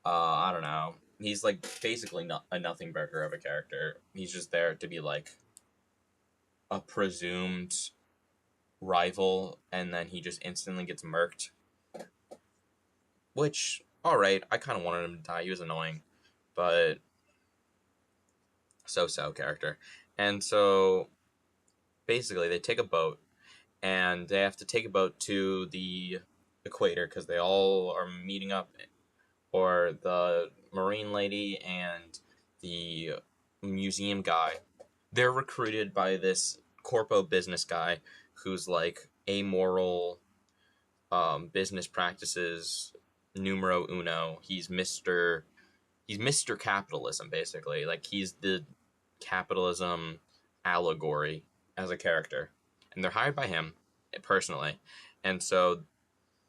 I don't know. He's like basically not a nothing burger of a character. He's just there to be like a presumed rival, and then he just instantly gets murked. Which, alright, I kind of wanted him to die. He was annoying, but so character. And so basically, they take a boat, and they have to take a boat to the equator because they all are meeting up, or the marine lady and the museum guy. They're recruited by this corpo business guy who's like amoral, business practices numero uno. He's Mr. Capitalism, basically. Like, he's the capitalism allegory as a character. And they're hired by him personally. And so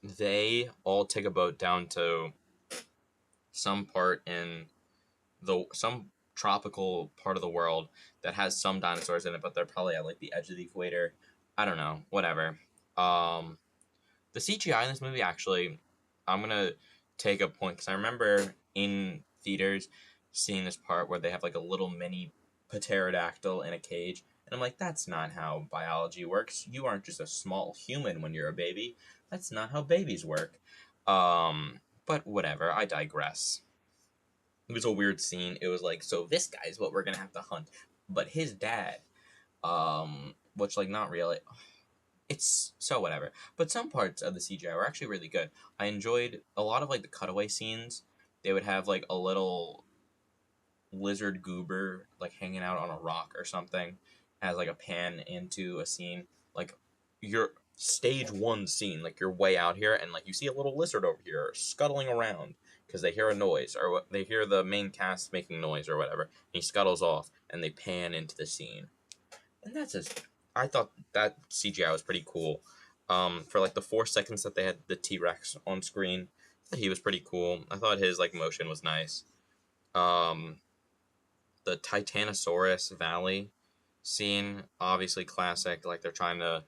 they all take a boat down to some part in some tropical part of the world that has some dinosaurs in it, but they're probably at like the edge of the equator. I don't know, whatever. Um, the CGI in this movie, actually, I'm gonna take a point because I remember in theaters seeing this part where they have like a little mini pterodactyl in a cage, and I'm like, that's not how biology works. You aren't just a small human when you're a baby. That's not how babies work. But whatever. I digress. It was a weird scene. It was like, so this guy's what we're gonna have to hunt, but his dad, which like not really. It's so whatever. But some parts of the CGI were actually really good. I enjoyed a lot of like the cutaway scenes. They would have like a little lizard goober like hanging out on a rock or something as like a pan into a scene. Like your stage one scene, like you're way out here and like you see a little lizard over here scuttling around because they hear a noise or they hear the main cast making noise or whatever. And he scuttles off and they pan into the scene. And that's just, I thought that CGI was pretty cool. For like the 4 seconds that they had the T Rex on screen, he was pretty cool. I thought his like motion was nice. Um, the Titanosaurus Valley scene, obviously classic. Like they're trying to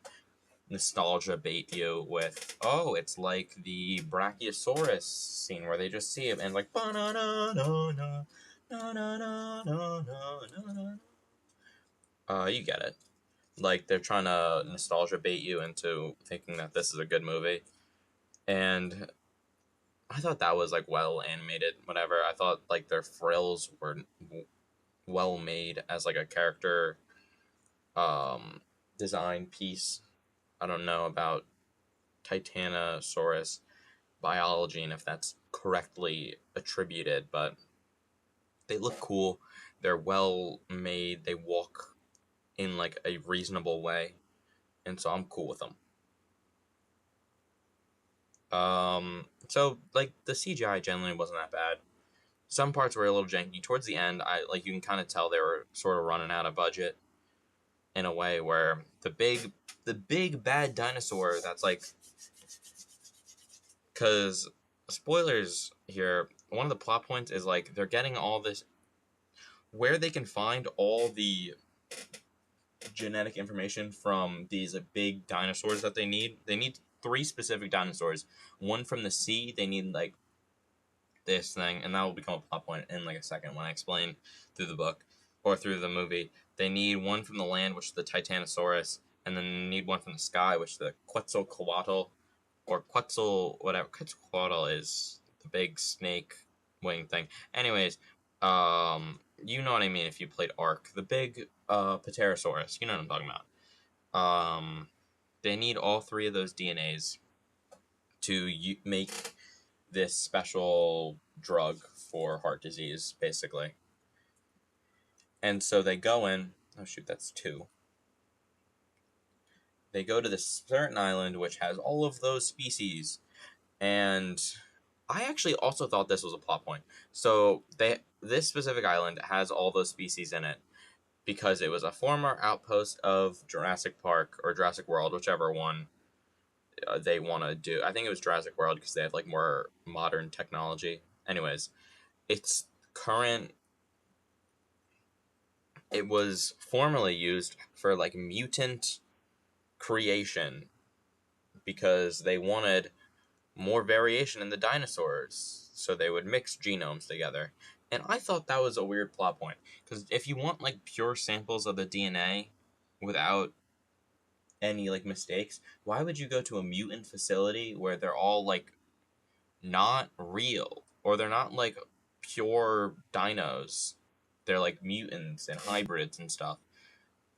nostalgia bait you with, oh, it's like the Brachiosaurus scene where they just see him and like, ba na na na na na na na na na na. You get it. Like they're trying to nostalgia bait you into thinking that this is a good movie, and I thought that was like well animated. Whatever. I thought like their frills were well made as like a character um design piece. I don't know about Titanosaurus biology and if that's correctly attributed, but they look cool. They're well made. They walk in like a reasonable way, and so I'm cool with them. So like the CGI generally wasn't that bad. Some parts were a little janky. Towards the end, I like you can kind of tell they were sort of running out of budget in a way where the big bad dinosaur that's like, because spoilers here, one of the plot points is like they're getting all this where they can find all the genetic information from these big dinosaurs that they need. They need three specific dinosaurs. One from the sea. They need like this thing, and that will become a plot point in like a second when I explain through the book or through the movie. They need one from the land, which is the Titanosaurus, and then they need one from the sky, which is the Quetzalcoatl, or Quetzal, whatever. Quetzalcoatl is the big snake wing thing. Anyways, you know what I mean if you played Ark. The big Pterosaurus. You know what I'm talking about. They need all three of those DNAs to make this special drug for heart disease, basically. And so they go in. Oh, shoot, that's two. They go to this certain island which has all of those species. And I actually also thought this was a plot point. So this specific island has all those species in it. because it was a former outpost of Jurassic Park or Jurassic World, whichever one they want to do. I think it was Jurassic World because they have like more modern technology. Anyways, it's current. It was formerly used for like mutant creation because they wanted more variation in the dinosaurs, so they would mix genomes together. And I thought that was a weird plot point because if you want like pure samples of the DNA without any like mistakes, why would you go to a mutant facility where they're all like not real or they're not like pure dinos? They're like mutants and hybrids and stuff.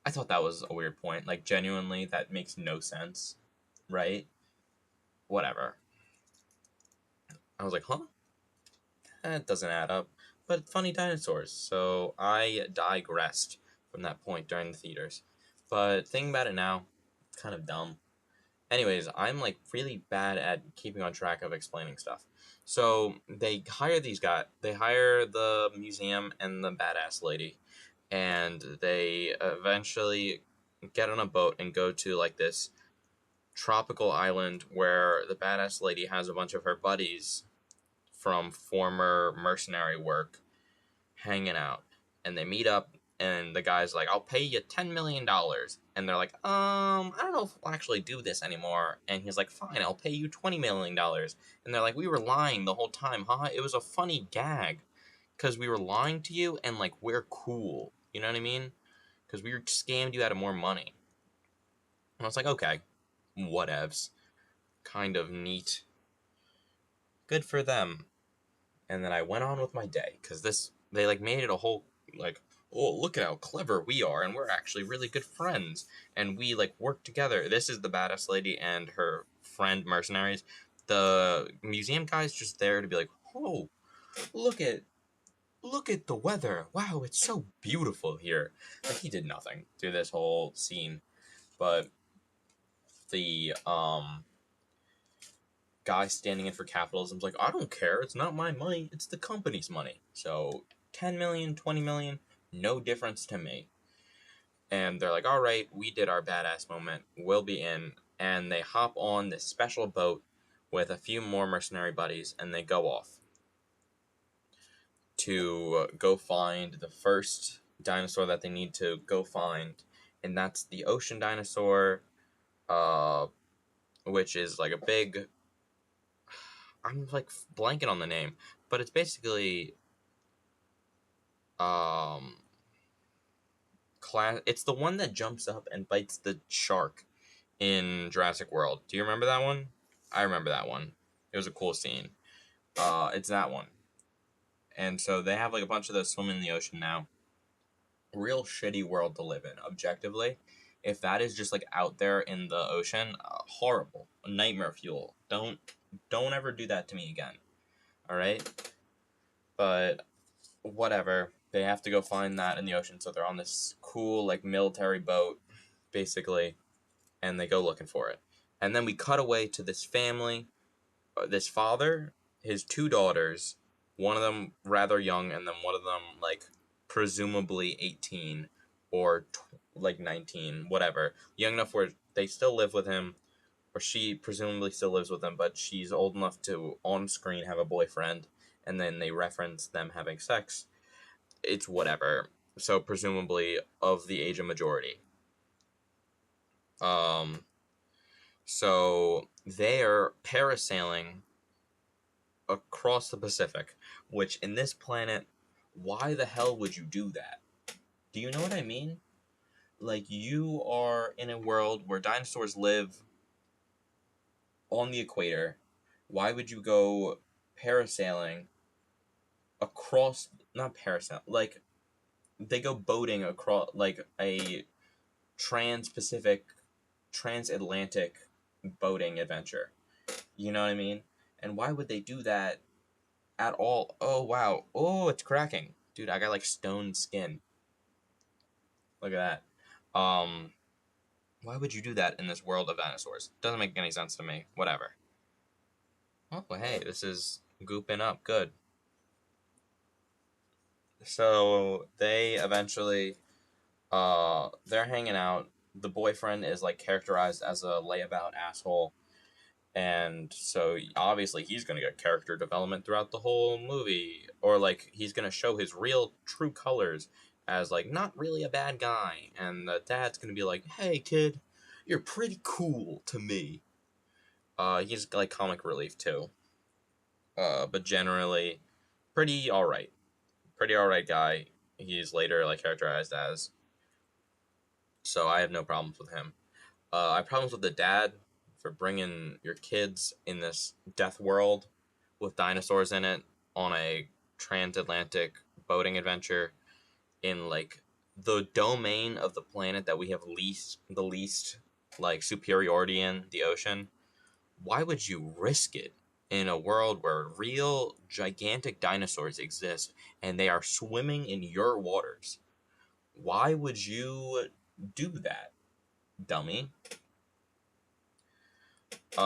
I thought that was a weird point. Like genuinely that makes no sense, right? Whatever. I was like, "Huh? That doesn't add up." But funny dinosaurs. So I digressed from that point during the theaters. But thinking about it now, it's kind of dumb. Anyways, I'm like really bad at keeping on track of explaining stuff. So they hire these guys. They hire the museum and the badass lady, and they eventually get on a boat and go to like this tropical island where the badass lady has a bunch of her buddies from former mercenary work hanging out, and they meet up, and the guy's like, "I'll pay you $10 million," and they're like, I don't know if we'll actually do this anymore," and he's like, "Fine, I'll pay you $20 million," and they're like, "We were lying the whole time, huh? It was a funny gag, because we were lying to you, and like we're cool, you know what I mean? Because we scammed you out of more money." And I was like, okay, whatevs, kind of neat, good for them. And then I went on with my day because they like made it a whole like, oh, look at how clever we are, and we're actually really good friends, and we like work together. This is the badass lady and her friend mercenaries. The museum guy's just there to be like, oh, look at look at the weather. Wow, it's so beautiful here. Like he did nothing through this whole scene, but the guy standing in for capitalism's like, I don't care, it's not my money, it's the company's money. So 10 million, 20 million, no difference to me. And they're like, all right, we did our badass moment, we'll be in. And they hop on this special boat with a few more mercenary buddies, and they go off to go find the first dinosaur that they need to go find. And that's the ocean dinosaur, uh, which is like a big, I'm like blanking on the name, but it's basically um class. It's the one that jumps up and bites the shark in Jurassic World. Do you remember that one? I remember that one. It was a cool scene. It's that one. And so they have like a bunch of those swimming in the ocean now. Real shitty world to live in, objectively. If that is just like out there in the ocean, horrible, nightmare fuel. Don't ever do that to me again. All right, but whatever. They have to go find that in the ocean, so they're on this cool like military boat, basically, and they go looking for it. And then we cut away to this family, this father, his two daughters, one of them rather young, and then one of them like presumably 18 or like 19, whatever, young enough where they still live with him, or she presumably still lives with him, but she's old enough to on screen have a boyfriend, and then they reference them having sex. It's whatever. So presumably of the age of majority. Um, so they're parasailing across the Pacific, which in this planet, why the hell would you do that? Do you know what I mean? Like, you are in a world where dinosaurs live on the equator. Why would you go parasailing across, not parasailing, like, they go boating across, like, a trans-Pacific, transatlantic boating adventure. You know what I mean? And why would they do that at all? Oh, wow. Oh, it's cracking. Dude, I got, like, stone skin. Look at that. Why would you do that in this world of dinosaurs? Doesn't make any sense to me. Whatever. Oh, hey, this is gooping up. Good. So they eventually They're hanging out. The boyfriend is like characterized as a layabout asshole, and so obviously he's gonna get character development throughout the whole movie, or like he's gonna show his real true colors as like not really a bad guy, and the dad's gonna be like, "Hey kid, you're pretty cool to me." He's like comic relief too, but generally pretty alright guy. He's later like characterized as, so I have no problems with him. I have problems with the dad for bringing your kids in this death world with dinosaurs in it on a transatlantic boating adventure in like the domain of the planet that we have least like superiority in, the ocean. Why would you risk it in a world where real gigantic dinosaurs exist and they are swimming in your waters? Why would you do that, dummy? So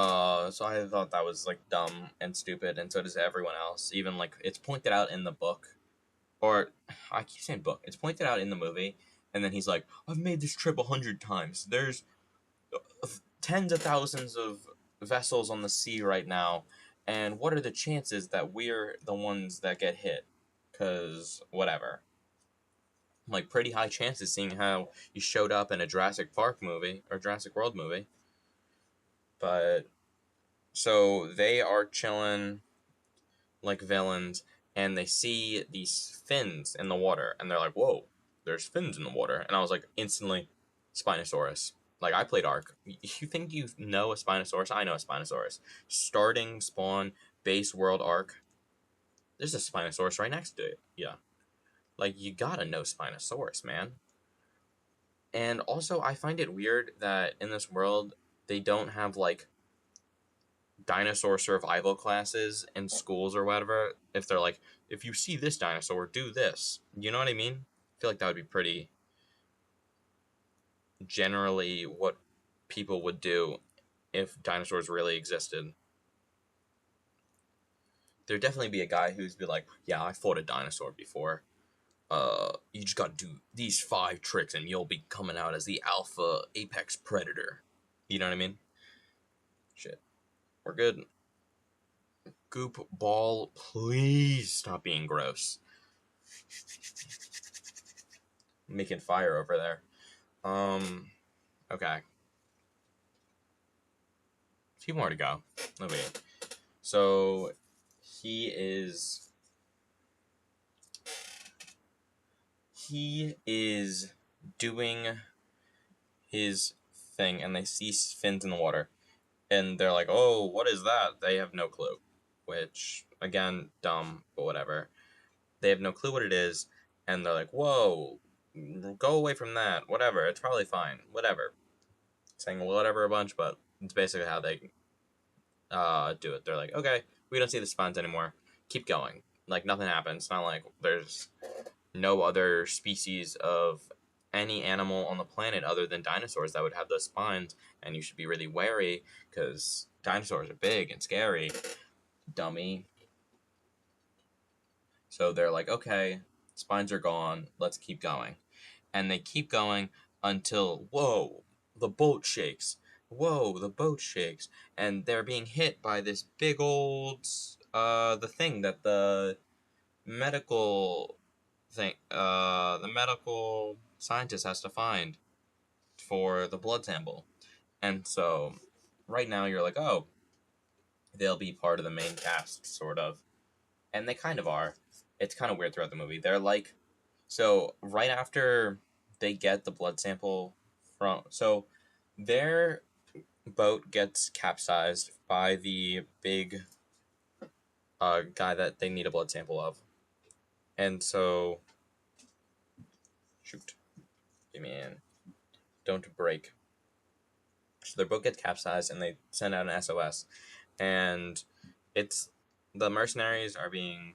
I thought that was like dumb and stupid, and so does everyone else. Even like it's pointed out in the book, or I keep saying book. It's pointed out in the movie, and then he's like, "I've made this trip 100 times. There's tens of thousands of vessels on the sea right now, and what are the chances that we're the ones that get hit? Cause whatever." Like pretty high chances, seeing how you showed up in a Jurassic Park movie or Jurassic World movie, but. So they are chilling like villains, and they see these fins in the water, and they're like, "Whoa, there's fins in the water!" And I was like, instantly, Spinosaurus. Like I played Ark. You think you know a Spinosaurus? I know a Spinosaurus. Starting spawn base world Ark. There's a Spinosaurus right next to it. Yeah, like you gotta know Spinosaurus, man. And also, I find it weird that in this world they don't have like dinosaur survival classes in schools or whatever. If they're like, if you see this dinosaur, do this. You know what I mean? I feel like that would be pretty generally what people would do if dinosaurs really existed. There'd definitely be a guy who's be like, yeah, I fought a dinosaur before. You just gotta do these 5 tricks and you'll be coming out as the alpha apex predator. You know what I mean? Shit. We're good. Goop ball, please stop being gross. Making fire over there. Okay. A few more to go. Oh, wait. So, he is... He is doing his thing, and they see fins in the water. And they're like, oh, what is that? They have no clue. Which, again, dumb, but whatever. They have no clue what it is, and they're like, whoa, go away from that. Whatever, it's probably fine. Whatever. Saying whatever a bunch, but it's basically how they do it. They're like, okay, we don't see the spines anymore. Keep going. Like nothing happens. It's not like there's no other species of any animal on the planet other than dinosaurs that would have those spines, and you should be really wary because dinosaurs are big and scary, dummy. So they're like, okay, spines are gone. Let's keep going. And they keep going until, whoa, the boat shakes. Whoa, the boat shakes. And they're being hit by this big old, the thing that medical the medical scientist has to find for the blood sample. And so, right now you're like, oh, they'll be part of the main cast, sort of. And they kind of are. It's kind of weird throughout the movie. They're like, so right after they get the blood sample from, so their boat gets capsized by the big guy that they need a blood sample of, and so shoot, give me in, don't break. So their boat gets capsized, and they send out an SOS, and it's the mercenaries are being.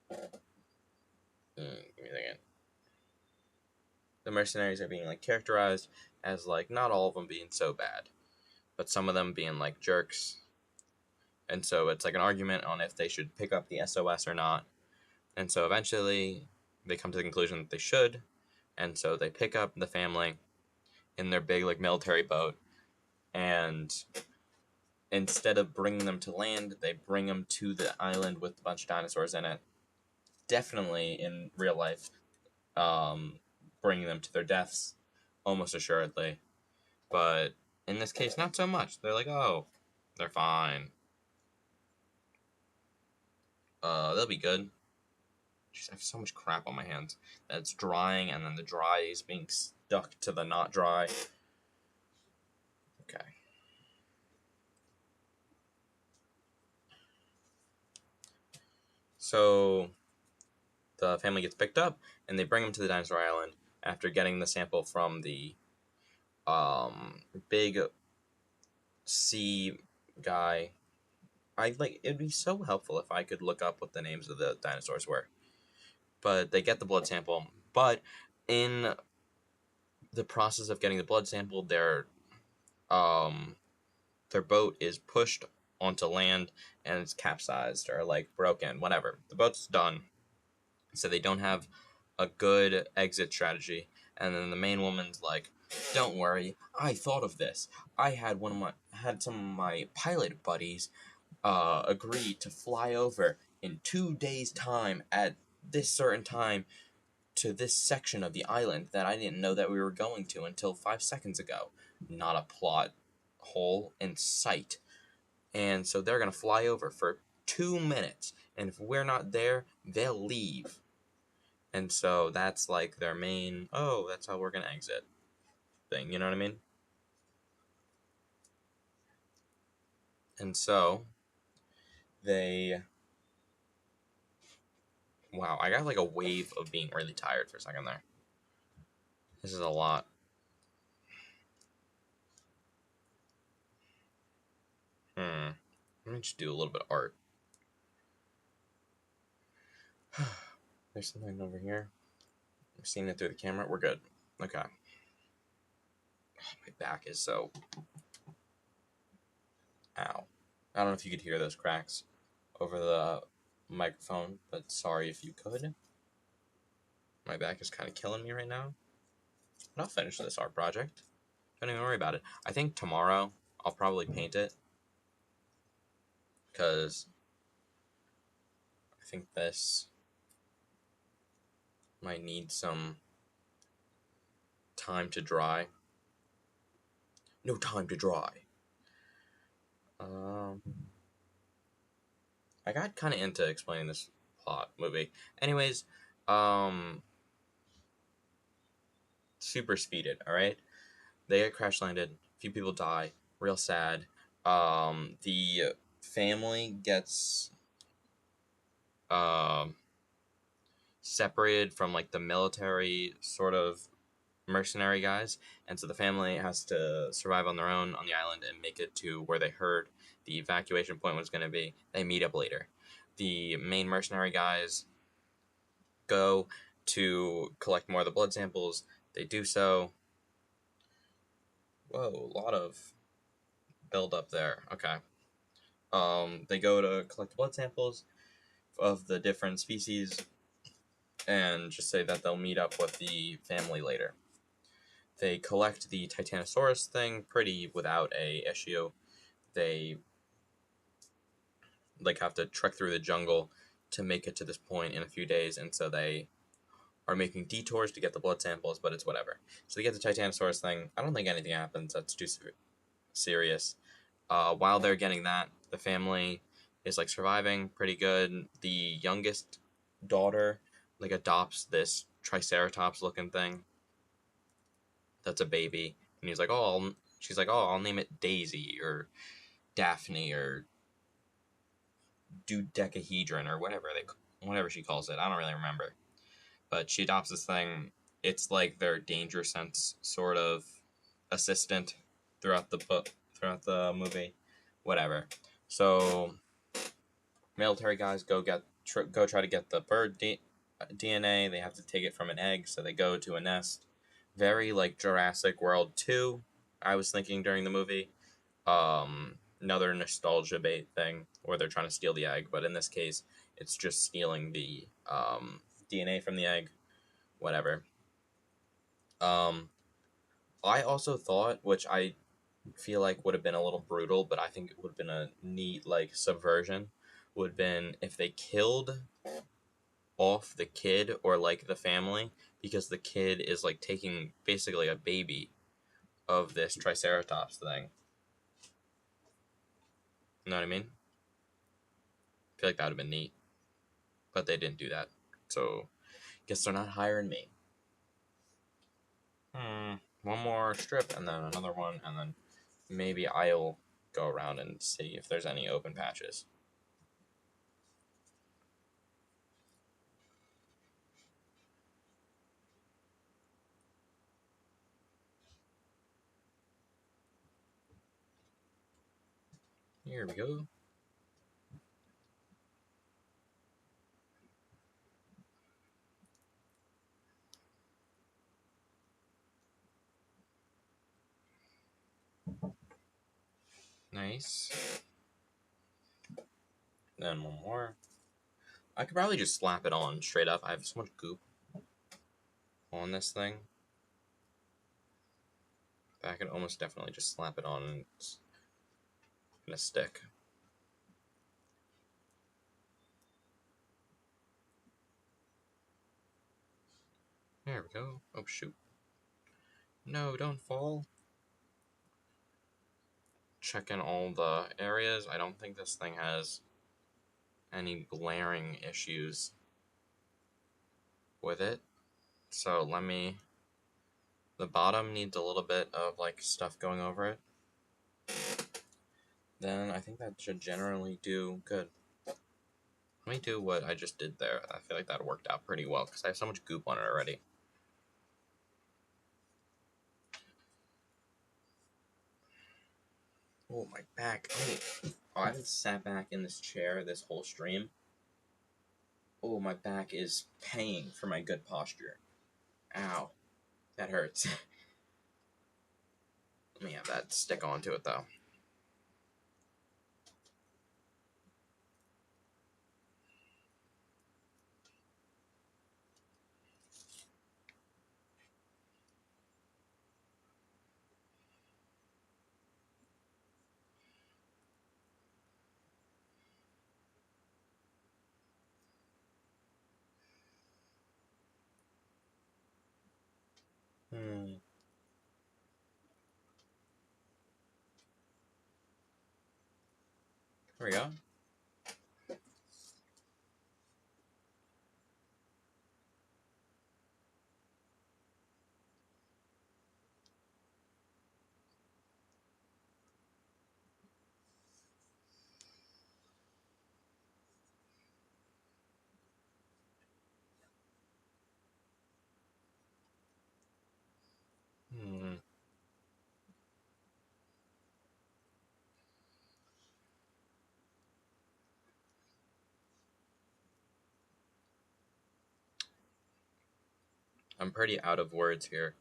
Give me a second. The mercenaries are being like characterized as like not all of them being so bad, but some of them being like jerks. And so it's like an argument on if they should pick up the SOS or not. And so eventually they come to the conclusion that they should. And so they pick up the family in their big like military boat, and instead of bringing them to land, they bring them to the island with a bunch of dinosaurs in it. Definitely in real life, bringing them to their deaths, almost assuredly. But in this case, not so much. They're like, oh, they're fine. They'll be good. Jeez, I have so much crap on my hands. That's drying, and then the dry is being stuck to the not dry. Okay. So the family gets picked up, and they bring them to the dinosaur island after getting the sample from the big sea guy. It'd be so helpful if I could look up what the names of the dinosaurs were. But they get the blood sample. But in the process of getting the blood sample, their boat is pushed onto land and it's capsized or like broken, whatever. The boat's done, so they don't have a good exit strategy. And then the main woman's like, "Don't worry, I thought of this. I had some of my pilot buddies agree to fly over in 2 days' time at this certain time to this section of the island that I didn't know that we were going to until 5 seconds ago. Not a plot hole in sight. And so they're going to fly over for 2 minutes. And if we're not there, they'll leave. And so that's like their main, oh, that's how we're going to exit thing. You know what I mean? And so they. Wow, I got like a wave of being really tired for a second there. This is a lot. Let me just do a little bit of art. There's something over here. I'm seeing it through the camera. We're good. Okay. My back is so. Ow. I don't know if you could hear those cracks over the microphone, but sorry if you could. My back is kind of killing me right now. But I'll finish this art project. Don't even worry about it. I think tomorrow I'll probably paint it, because I think this might need some time to dry. No time to dry. I got kind of into explaining this plot movie. Anyways, super speeded, alright? They get crash landed, a few people die, real sad. The family gets separated from like the military sort of mercenary guys, and so the family has to survive on their own on the island and make it to where they heard the evacuation point was going to be. They meet up later. The main mercenary guys go to collect more of the blood samples. They do so. Whoa, a lot of build up there. Okay. They go to collect blood samples of the different species and just say that they'll meet up with the family later. They collect the Titanosaurus thing pretty without a issue. They like have to trek through the jungle to make it to this point in a few days, and so they are making detours to get the blood samples, but it's whatever. So they get the Titanosaurus thing. I don't think anything happens that's too serious. While they're getting that, the family is like surviving pretty good. The youngest daughter like adopts this triceratops looking thing that's a baby, and she's like, oh, I'll name it Daisy or Daphne or dodecahedron or whatever she calls it. I don't really remember, but she adopts this thing. It's like their danger sense sort of assistant throughout the movie, whatever. So military guys go try to get the bird DNA. They have to take it from an egg, so they go to a nest. Very like Jurassic World 2, I was thinking during the movie. Another nostalgia bait thing where they're trying to steal the egg, but in this case, it's just stealing the DNA from the egg. Whatever. Um, I also thought, which I feel like would have been a little brutal, but I think it would have been a neat like subversion, would have been if they killed off the kid or like the family because the kid is like taking basically a baby of this triceratops thing. You know what I mean? I feel like that would have been neat, but they didn't do that. So guess they're not hiring me. One more strip and then another one, and then maybe I'll go around and see if there's any open patches. Here we go. Nice. Then one more. I could probably just slap it on straight up. I have so much goop on this thing. I could almost definitely just slap it on and it's gonna stick. There we go. Oh shoot. No, don't fall. Checking all the areas. I don't think this thing has any glaring issues with it. So let me... The bottom needs a little bit of like stuff going over it. Then I think that should generally do good. Let me do what I just did there. I feel like that worked out pretty well because I have so much goop on it already. Oh, my back. Oh, I haven't sat back in this chair this whole stream. Oh, my back is paying for my good posture. Ow. That hurts. Let me have that stick onto it, though. Here we go. I'm pretty out of words here.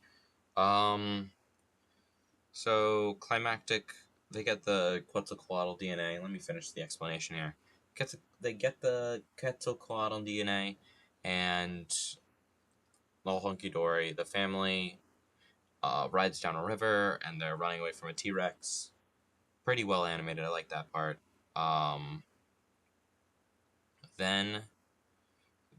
So climactic, they get the Quetzalcoatl DNA. Let me finish the explanation here. They get the Quetzalcoatl DNA, and all hunky dory. The family rides down a river, and they're running away from a T-Rex. Pretty well animated. I like that part. Then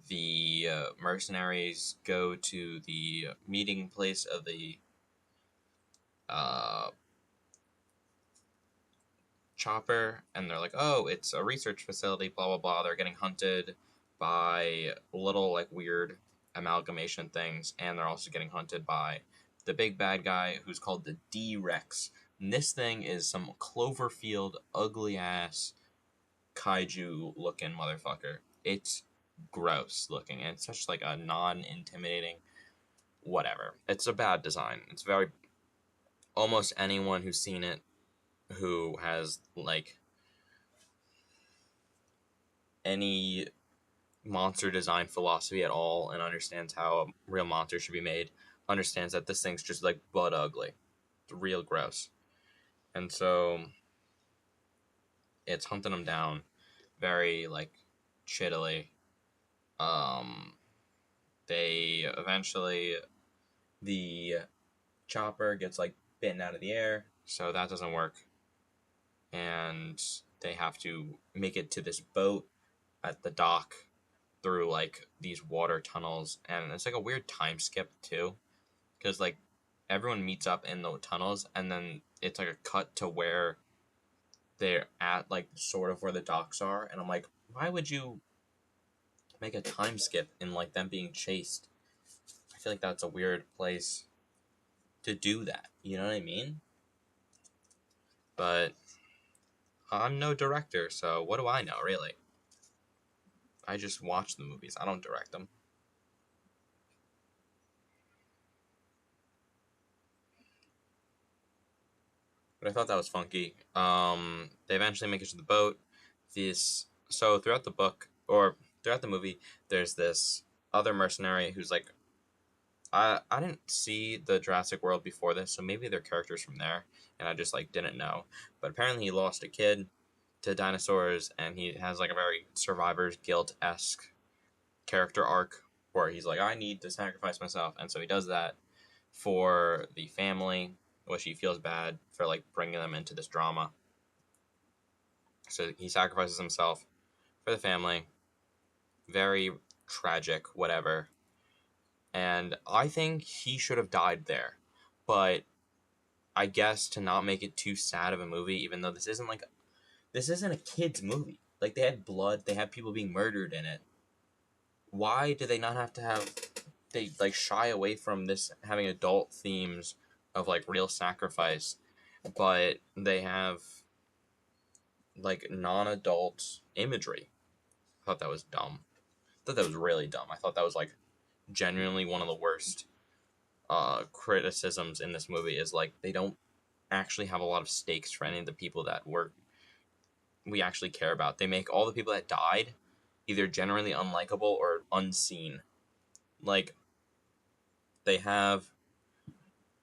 the mercenaries go to the meeting place of the uh, chopper, and they're like, oh, it's a research facility, blah blah blah. They're getting hunted by little like weird amalgamation things, and they're also getting hunted by the big bad guy who's called the D-Rex. And this thing is some Cloverfield ugly ass kaiju looking motherfucker. It's gross looking, and it's such like a non-intimidating whatever. It's a bad design. It's very... Almost anyone who's seen it who has like any monster design philosophy at all and understands how a real monster should be made understands that this thing's just like butt ugly. It's real gross. And so it's hunting them down very like chittily. They eventually the chopper gets like bitten out of the air, so that doesn't work. And they have to make it to this boat at the dock through like these water tunnels, and it's like a weird time skip too, because like everyone meets up in the tunnels, and then it's like a cut to where they're at like sort of where the docks are, and I'm like, why would you make a time skip in like them being chased? I feel like that's a weird place to do that. You know what I mean? But I'm no director, so what do I know, really? I just watch the movies. I don't direct them. But I thought that was funky. They eventually make it to the boat. So throughout the book or throughout the movie, there's this other mercenary who's like, I didn't see the Jurassic World before this, so maybe they're characters from there, and I just like didn't know. But apparently, he lost a kid to dinosaurs, and he has like a very survivor's guilt esque character arc where he's like, I need to sacrifice myself, and so he does that for the family, which he feels bad for like bringing them into this drama. So he sacrifices himself for the family. Very tragic, whatever. And I think he should have died there. But I guess to not make it too sad of a movie, even though this isn't a kids movie. Like they had blood, they had people being murdered in it. Why do they not have to have they like shy away from this having adult themes of like real sacrifice, but they have like non-adult imagery? I thought that was dumb. I thought that was really dumb. I thought that was like genuinely one of the worst criticisms in this movie is like they don't actually have a lot of stakes for any of the people that we actually care about. They make all the people that died either generally unlikable or unseen. Like they have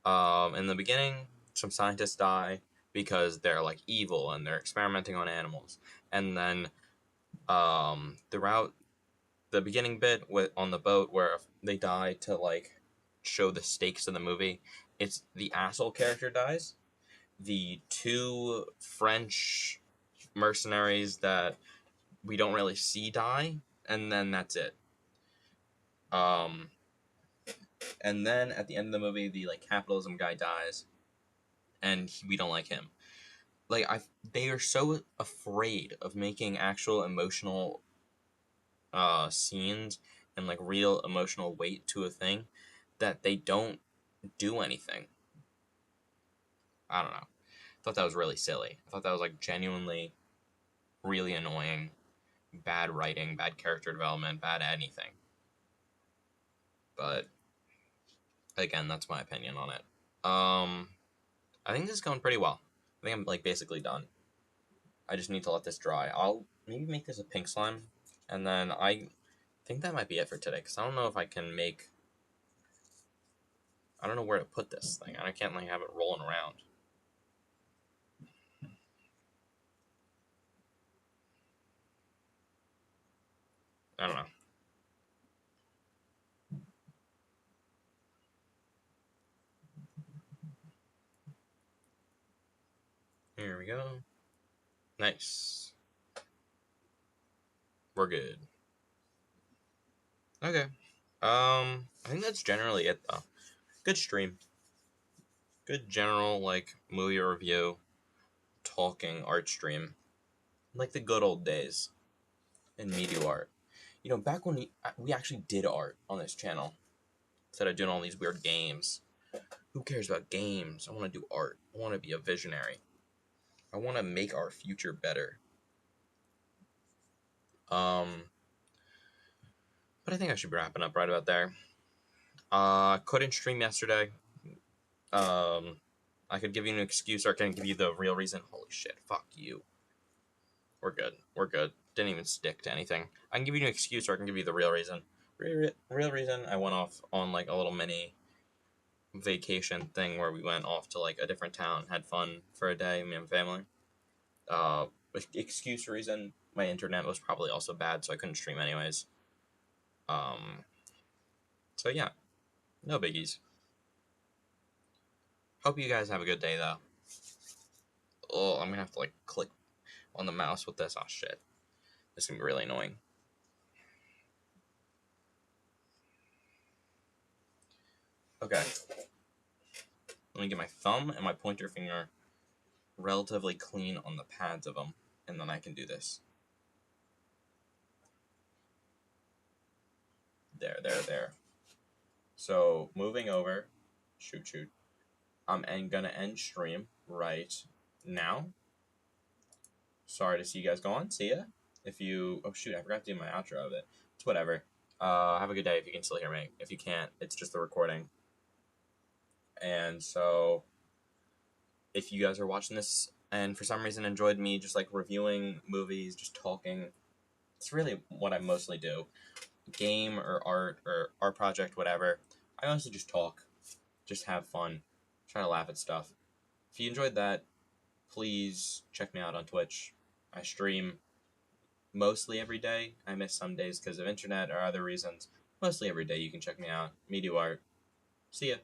in the beginning some scientists die because they're like evil and they're experimenting on animals, and then throughout the beginning bit with on the boat where they die to like show the stakes of the movie, it's the asshole character dies, the two French mercenaries that we don't really see die, and then that's it. Um, and then at the end of the movie, the like capitalism guy dies, and we don't like him. Like they are so afraid of making actual emotional scenes and like real emotional weight to a thing that they don't do anything. I don't know. I thought that was really silly. I thought that was like genuinely really annoying. Bad writing, bad character development, bad anything. But again, that's my opinion on it. I think this is going pretty well. I think I'm like basically done. I just need to let this dry. I'll maybe make this a pink slime, and then I think that might be it for today. Cause I don't know if I can make. I don't know where to put this thing. I can't like have it rolling around. I don't know. Here we go. Nice. We're good. Okay. I think that's generally it though. Good stream. Good general like movie review, talking art stream, like the good old days in media art. You know, back when we actually did art on this channel instead of doing all these weird games. Who cares about games? I want to do art. I want to be a visionary. I want to make our future better. But I think I should be wrapping up right about there. Couldn't stream yesterday. I could give you an excuse or I can give you the real reason. Holy shit, fuck you. We're good. We're good. Didn't even stick to anything. I can give you an excuse or I can give you the real reason. Real reason, I went off on like a little mini vacation thing where we went off to like a different town, had fun for a day, me and family. Excuse reason, my internet was probably also bad, so I couldn't stream anyways. So yeah, no biggies. Hope you guys have a good day, though. Oh, I'm gonna have to, like, click on the mouse with this. Oh, shit. This is gonna be really annoying. Okay. Let me get my thumb and my pointer finger relatively clean on the pads of them, and then I can do this. There. So, moving over. Shoot. I'm gonna end stream right now. Sorry to see you guys go on. See ya. If you... Oh, shoot, I forgot to do my outro of it. It's whatever. Have a good day if you can still hear me. If you can't, it's just the recording. And so, if you guys are watching this and for some reason enjoyed me just, like, reviewing movies, just talking, it's really what I mostly do. Game or art project, whatever. I mostly just talk. Just have fun. Try to laugh at stuff. If you enjoyed that, please check me out on Twitch. I stream mostly every day. I miss some days because of internet or other reasons. Mostly every day you can check me out. Me do art. See ya.